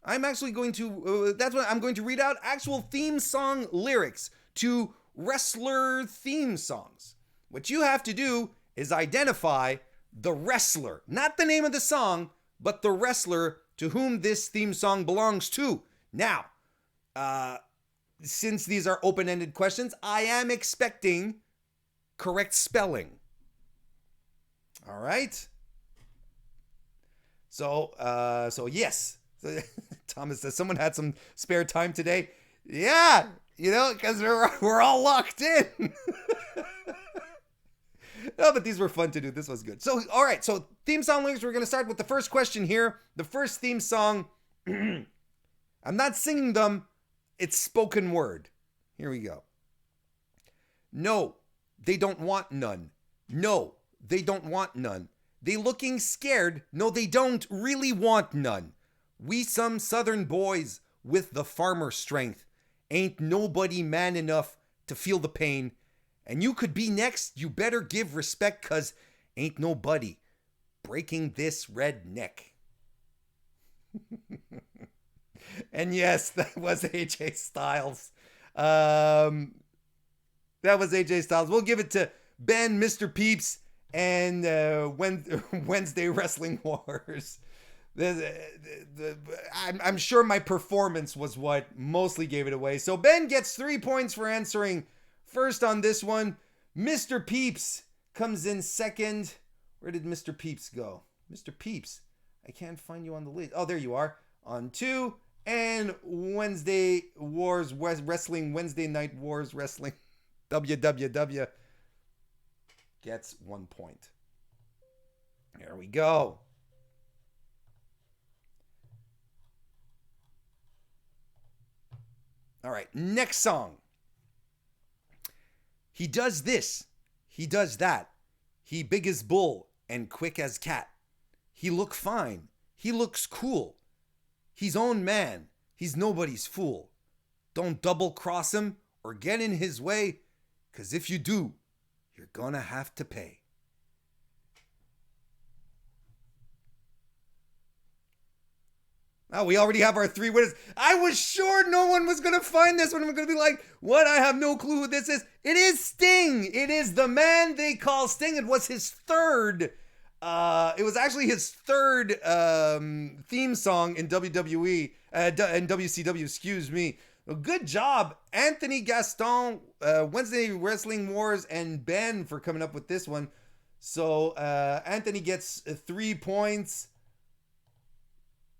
I'm going to read out actual theme song lyrics to wrestler theme songs. What you have to do is identify the wrestler, not the name of the song, but the wrestler to whom this theme song belongs to. Now, since these are open-ended questions, I am expecting correct spelling. All right. So yes. Thomas says someone had some spare time today. Yeah, because we're all locked in. No, but these were fun to do. This was good. So, all right. So, theme song lyrics. We're going to start with the first question here. The first theme song. I'm not singing them. It's spoken word. Here we go. No, they don't want none. No, they don't want none. They looking scared. No, they don't really want none. We some southern boys with the farmer strength. Ain't nobody man enough to feel the pain. And you could be next. You better give respect, cause ain't nobody breaking this red neck. And yes, that was AJ Styles. That was AJ Styles. We'll give it to Ben, Mr. Peeps, and Wednesday Wrestling Wars. I'm sure my performance was what mostly gave it away. So Ben gets 3 points for answering first on this one. Mr. Peeps comes in second. Where did Mr. Peeps go? Mr. Peeps, I can't find you on the list. Oh, there you are. On 2. And Wednesday Wars Wrestling, Wednesday Night Wars Wrestling, WWW gets 1 point. There we go. All right, next song. He does this. He does that. He big as bull and quick as cat. He look fine. He looks cool. He's own man. He's nobody's fool. Don't double cross him or get in his way, 'cause if you do, you're gonna have to pay. Oh, we already have our 3 winners. I was sure no one was going to find this one. I'm going to be like, what? I have no clue who this is. It is Sting. It is the man they call Sting. It was his third. It was actually his third theme song in WWE, in WCW, excuse me. Well, good job, Anthony Gaston, Wednesday Wrestling Wars, and Ben for coming up with this one. So Anthony gets 3 points.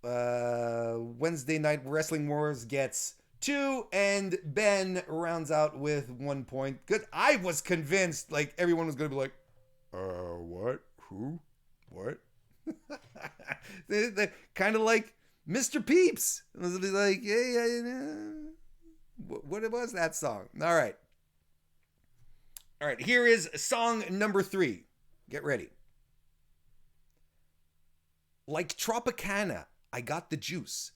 Wednesday Night Wrestling Wars gets 2, and Ben rounds out with 1 point. Good. I was convinced like everyone was going to be like, what? Who? What? Kind of like Mr. Peeps. It was like, what was that song? All right. All right. Here is song number 3. Get ready. Like Tropicana, I got the juice.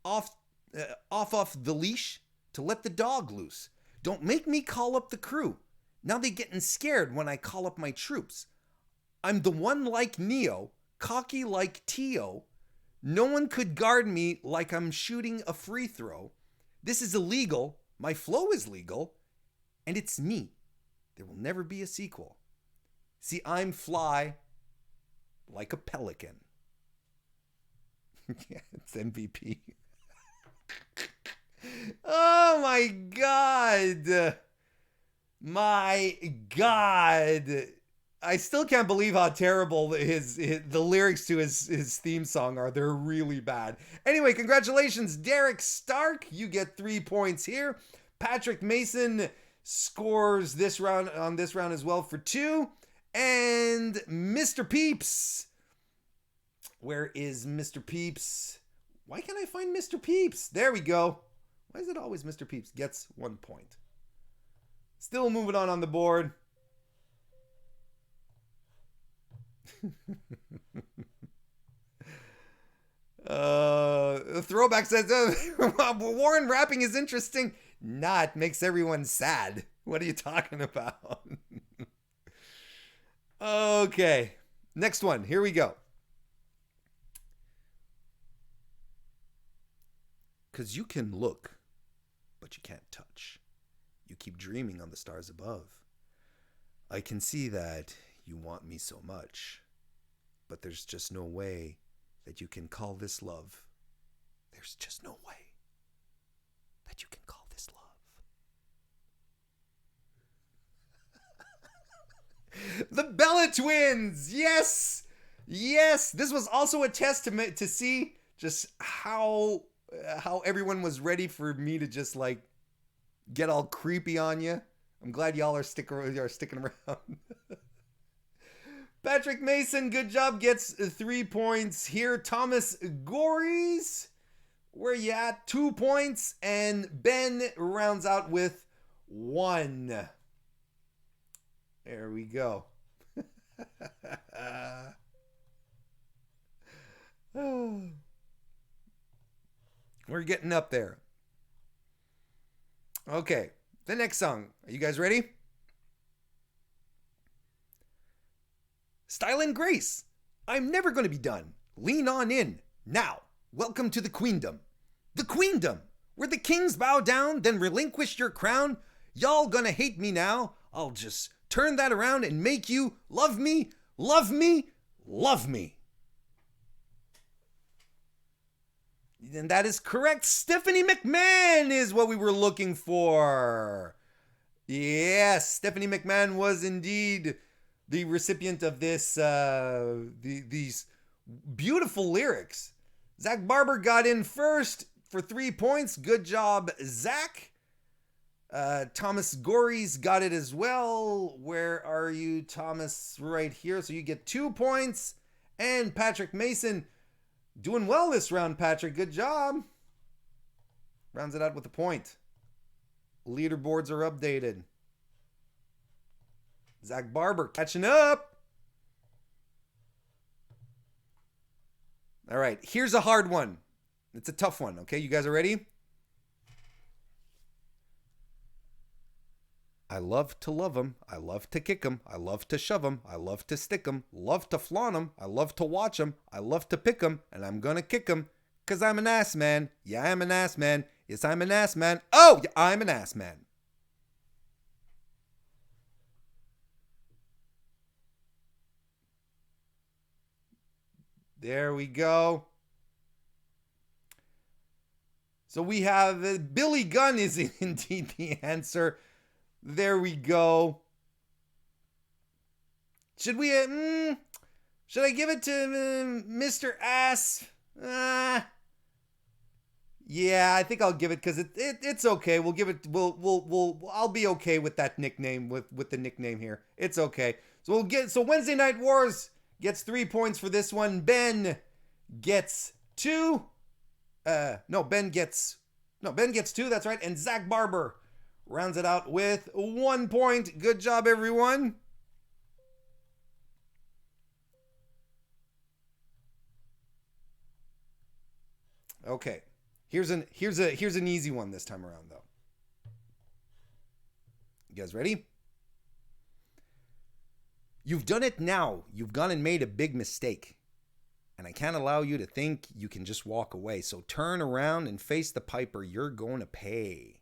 Off the leash to let the dog loose. Don't make me call up the crew. Now they getting scared when I call up my troops. I'm the one like Neo, cocky like Tio. No one could guard me like I'm shooting a free throw. This is illegal. My flow is legal. And it's me. There will never be a sequel. See, I'm fly like a pelican. Yeah, it's MVP. Oh my God. My God. I still can't believe how terrible the lyrics to his theme song are. They're really bad. Anyway, congratulations, Derek Stark. You get 3 points here. Patrick Mason scores this round as well for 2. And Mr. Peeps. Where is Mr. Peeps? Why can't I find Mr. Peeps? There we go. Why is it always Mr. Peeps? Gets 1 point. Still moving on the board. Throwback says, Warren rapping is interesting. Nah, it makes everyone sad. What are you talking about? Okay. Next one. Here we go. Because you can look, but you can't touch. You keep dreaming on the stars above. I can see that you want me so much, but there's just no way that you can call this love. There's just no way that you can call this love. The Bella Twins! Yes! Yes! This was also a testament to see just how everyone was ready for me to just like get all creepy on you. I'm glad y'all are sticking around. Patrick Mason, good job, gets 3 points here. Thomas Gories, where you at? 2 points. And Ben rounds out with 1. There we go. We're getting up there. Okay, the next song. Are you guys ready? Style and Grace. I'm never going to be done. Lean on in. Now, welcome to the Queendom. The Queendom, where the kings bow down, then relinquish your crown. Y'all gonna hate me now. I'll just turn that around and make you love me, love me, love me. And that is correct. Stephanie McMahon is what we were looking for. Yes, Stephanie McMahon was indeed the recipient of this, these beautiful lyrics. Zach Barber got in first for 3 points. Good job, Zach. Thomas Gories got it as well. Where are you, Thomas? Right here. So you get 2 points. And Patrick Mason doing well this round, Patrick. Good job. Rounds it out with a point. Leaderboards are updated. Zach Barber catching up. All right, here's a hard one. It's a tough one, okay? You guys are ready? I love to love 'em. I love to kick 'em. I love to shove 'em. I love to stick 'em. Love to flaunt 'em. I love to watch 'em. I love to pick 'em. And I'm gonna kick 'em. 'Cause I'm an ass man. Yeah, I'm an ass man. Yes, I'm an ass man. Oh, yeah, I'm an ass man. There we go. So we have Billy Gunn is indeed the answer. There we go. Should we? Should I give it to Mr. Ass? Yeah, I think I'll give it because it's okay. We'll give it. I'll be okay with that nickname with the nickname here. It's okay. So we'll get. So Wednesday Night Wars gets 3 points for this one. Ben gets 2. Ben gets 2. That's right. And Zach Barber rounds it out with 1 point. Good job, everyone. Okay. Here's an easy one this time around, though. You guys ready? You've done it now. You've gone and made a big mistake. And I can't allow you to think you can just walk away. So turn around and face the piper. You're going to pay.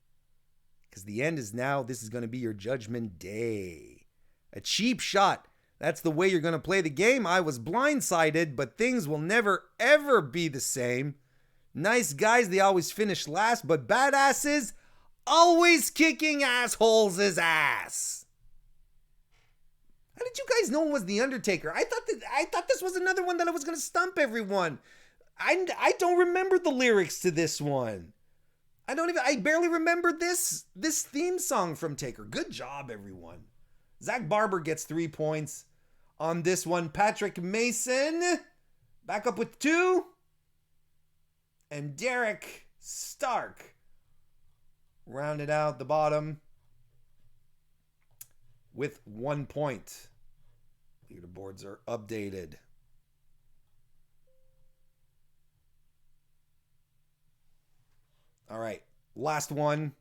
Because the end is now. This is going to be your judgment day. A cheap shot. That's the way you're going to play the game. I was blindsided, but things will never, ever be the same. Nice guys, they always finish last, but badasses always kicking assholes' ass. How did you guys know it was The Undertaker? I thought this was another one that I was going to stump everyone. I don't remember the lyrics to this one. I barely remember this theme song from Taker. Good job, everyone. Zach Barber gets 3 points on this one. Patrick Mason back up with 2. And Derek Stark rounded out the bottom with 1 point. Leaderboards are updated. All right, last one.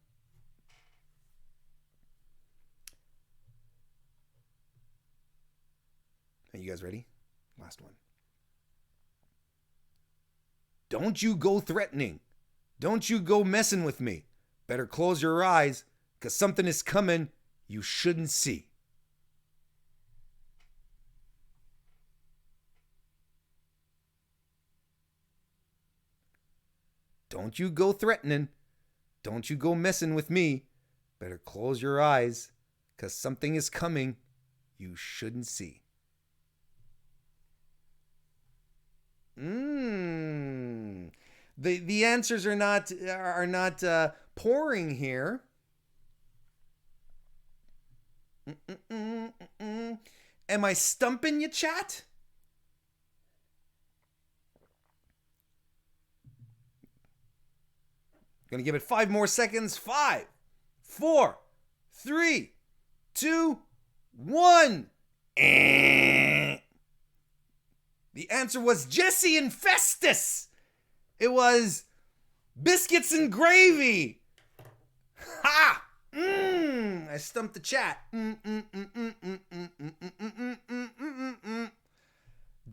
Are you guys ready? Last one. Don't you go threatening. Don't you go messing with me. Better close your eyes, because something is coming you shouldn't see. Don't you go threatening. Don't you go messing with me. Better close your eyes, because something is coming you shouldn't see. The answers are not pouring here. Am I stumping you, chat? Gonna give it 5 more seconds. 5, 4, 3, 2, 1. The answer was Jesse and Festus. It was biscuits and gravy. Ha! I stumped the chat.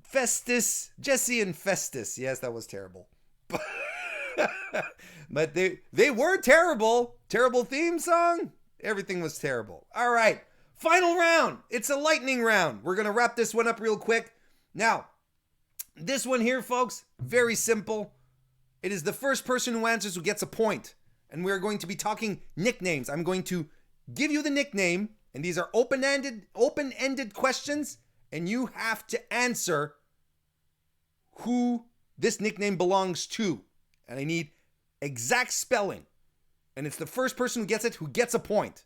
Festus, Jesse and Festus. Yes, that was terrible. But they were terrible. Terrible theme song. Everything was terrible. All right. Final round. It's a lightning round. We're going to wrap this one up real quick. Now, this one here, folks, very simple. It is the first person who answers who gets a point. And we're going to be talking nicknames. I'm going to give you the nickname, and these are open-ended questions, and you have to answer who this nickname belongs to. And I need exact spelling. And it's the first person who gets it who gets a point.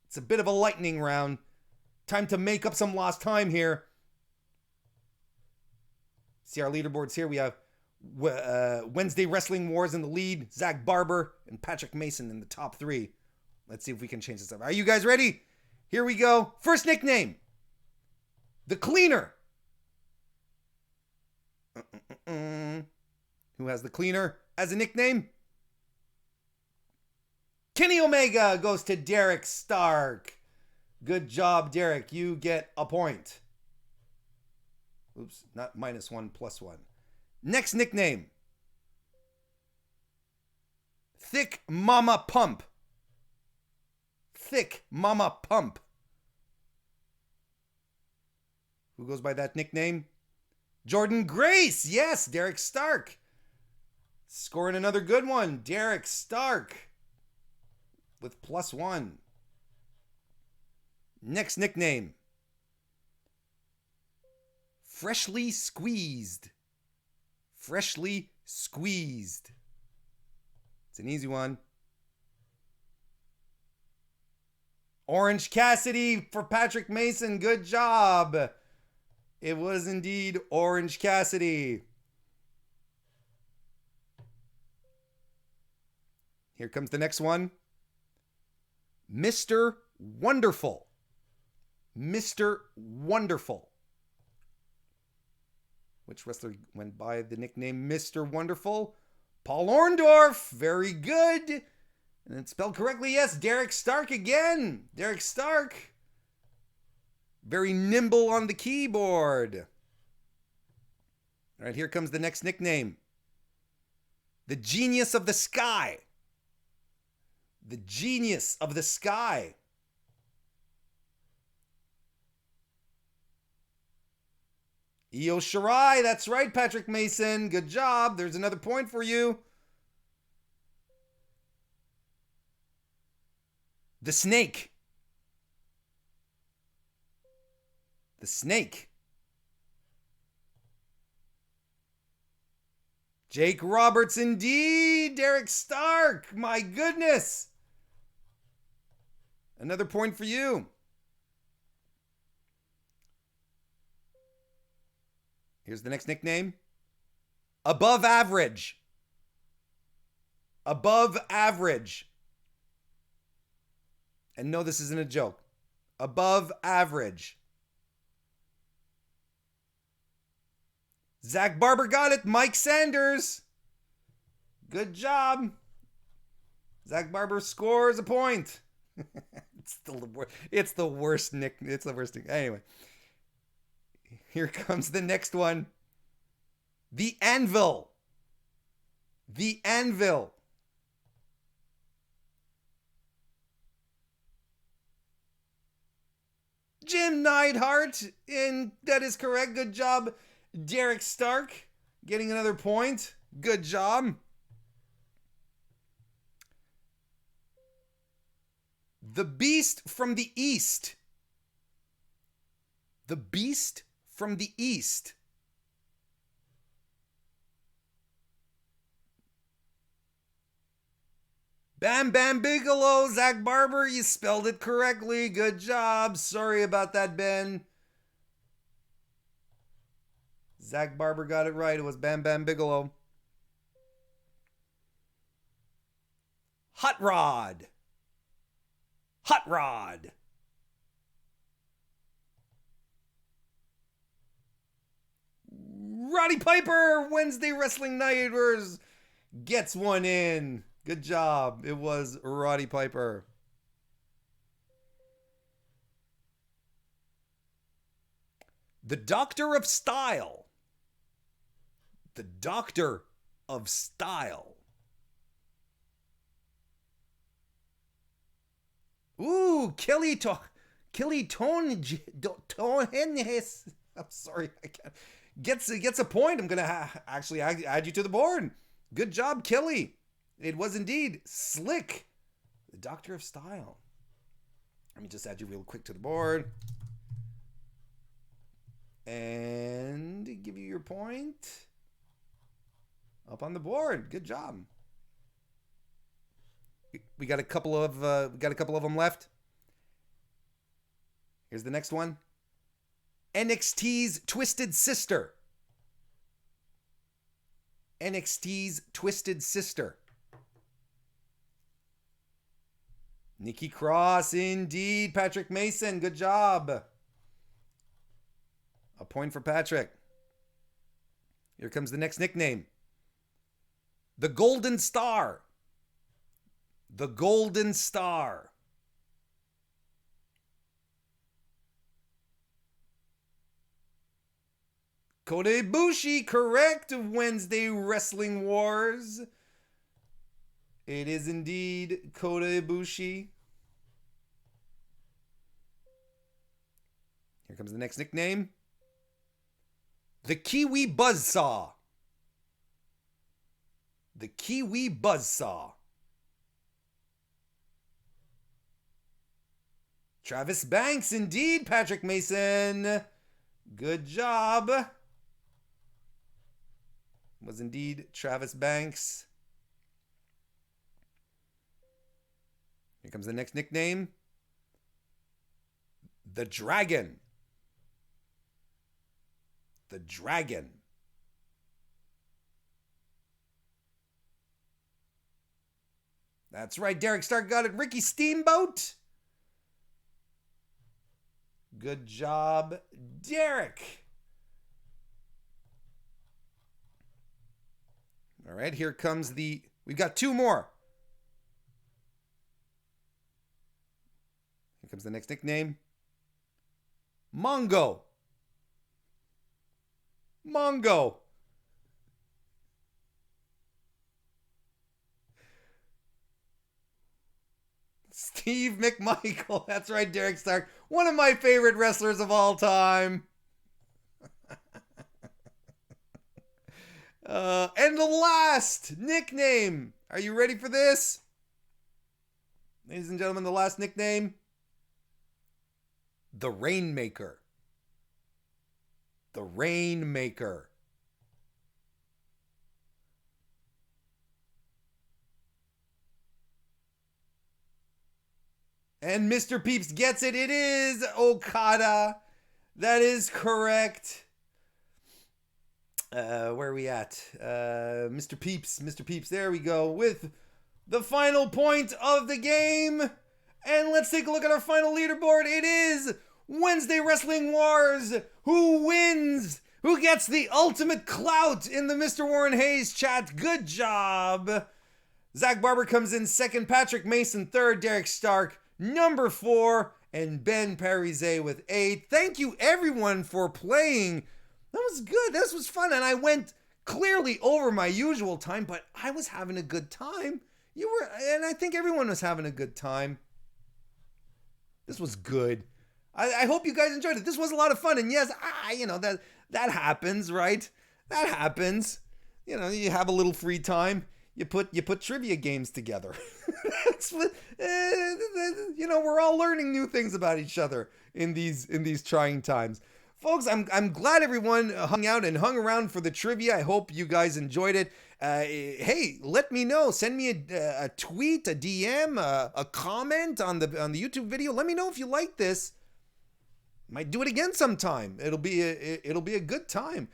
It's a bit of a lightning round. Time to make up some lost time here. See our leaderboards here. We have Wednesday Wrestling Wars in the lead. Zach Barber and Patrick Mason in the top 3. Let's see if we can change this up. Are you guys ready? Here we go. First nickname. The Cleaner. Who has the Cleaner as a nickname? Kenny Omega goes to Derek Stark. Good job, Derek. You get a point. Oops, not -1, +1. Next nickname. Thick Mama Pump. Thick Mama Pump. Who goes by that nickname? Jordan Grace. Yes, Derek Stark. Scoring another good one. Derek Stark with +1. Next nickname. Freshly Squeezed. Freshly Squeezed. It's an easy one. Orange Cassidy for Patrick Mason. Good job. It was indeed Orange Cassidy. Here comes the next one. Mr. Wonderful. Mr. Wonderful. Which wrestler went by the nickname Mr. Wonderful? Paul Orndorff. Very good. And it's spelled correctly. Yes, Derek Stark again. Derek Stark. Very nimble on the keyboard. All right, here comes the next nickname. The Genius of the Sky. The Genius of the Sky. Io Shirai. That's right, Patrick Mason. Good job. There's another point for you. The Snake. The Snake. Jake Roberts, indeed. Derek Stark. My goodness. Another point for you. Here's the next nickname. Above Average. Above Average. And no, this isn't a joke. Above Average. Zach Barber got it. Mike Sanders. Good job. Zach Barber scores a point. It's the worst nick. It's the worst thing. Anyway. Here comes the next one. The Anvil. The Anvil. Jim Neidhart. And that is correct. Good job. Derek Stark getting another point. Good job. The Beast from the East. The Beast from the East. Bam Bam Bigelow. Zach Barber, you spelled it correctly. Good job. Sorry about that, Ben. Zach Barber got it right. It was Bam Bam Bigelow. Hot Rod. Hot Rod. Roddy Piper, Wednesday Wrestling Nighters, gets one in. Good job. It was Roddy Piper. The Doctor of Style. The Doctor of Style. Ooh, Kelly Tonehes. I'm sorry, I can't. Gets a point. I'm gonna actually add you to the board. Good job, Kelly. It was indeed Slick, the Doctor of Style. Let me just add you real quick to the board and give you your point. Up on the board. Good job. We got a couple of them left. Here's the next one. NXT's Twisted Sister. NXT's Twisted Sister. Nikki Cross, indeed. Patrick Mason, good job. A point for Patrick. Here comes the next nickname. The Golden Star. The Golden Star. Kota Ibushi, correct. Wednesday Wrestling Wars. It is indeed Kota Ibushi. Here comes the next nickname. The Kiwi Buzzsaw. The Kiwi Buzzsaw. Travis Banks, indeed, Patrick Mason. Good job. Was indeed Travis Banks. Here comes the next nickname. The Dragon. The Dragon. That's right, Derek Stark got it. Ricky Steamboat. Good job, Derek. All right, here comes we've got two more. Here comes the next nickname. Mongo. Mongo. Steve McMichael. That's right, Derek Stark. One of my favorite wrestlers of all time. And the last nickname. Are you ready for this? Ladies and gentlemen, the last nickname, the Rainmaker. The Rainmaker. And Mr. Peeps gets it. It is Okada. That is correct. Where are we at? Mr. Peeps. Mr. Peeps. There we go. With the final point of the game. And let's take a look at our final leaderboard. It is Wednesday Wrestling Wars. Who wins? Who gets the ultimate clout in the Mr. Warren Hayes chat? Good job. Zach Barber comes in second. Patrick Mason third. Derek Stark number 4. And Ben Parise with 8. Thank you everyone for playing. That was good. This was fun. And I went clearly over my usual time, but I was having a good time. You were, and I think everyone was having a good time. This was good. I hope you guys enjoyed it. This was a lot of fun. And yes, that happens, right? That happens. You have a little free time. You put trivia games together. That's what, we're all learning new things about each other in these trying times. Folks, I'm glad everyone hung out and hung around for the trivia. I hope you guys enjoyed it. Hey, let me know. Send me a tweet, a DM, a comment on the YouTube video. Let me know if you like this. Might do it again sometime. It'll be a good time.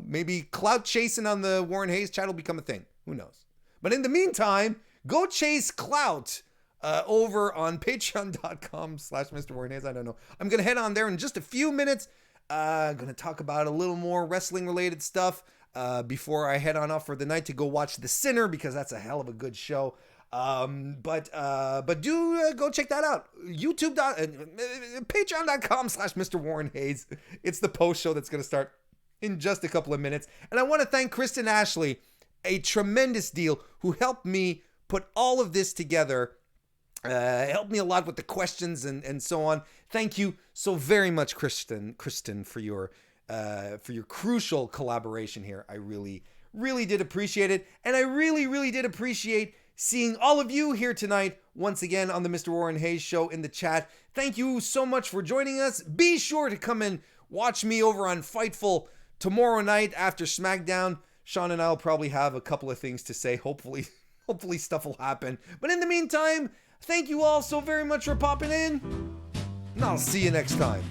Maybe clout chasing on the Warren Hayes chat will become a thing. Who knows? But in the meantime, go chase clout over on patreon.com/MrWarrenHayes. I don't know. I'm going to head on there in just a few minutes. I'm going to talk about a little more wrestling related stuff before I head on off for the night to go watch The Sinner, because that's a hell of a good show. But do go check that out. Patreon.com/MrWarrenHayes. It's the post show that's going to start in just a couple of minutes. And I want to thank Kristen Ashley, a tremendous deal, who helped me put all of this together. Helped me a lot with the questions and so on. Thank you so very much, Kristen, for your crucial collaboration here. I really, really did appreciate it. And I really, really did appreciate seeing all of you here tonight once again on the Mr. Warren Hayes show in the chat. Thank you so much for joining us. Be sure to come and watch me over on Fightful tomorrow night after SmackDown. Sean and I will probably have a couple of things to say. Hopefully stuff will happen. But in the meantime, thank you all so very much for popping in, and I'll see you next time.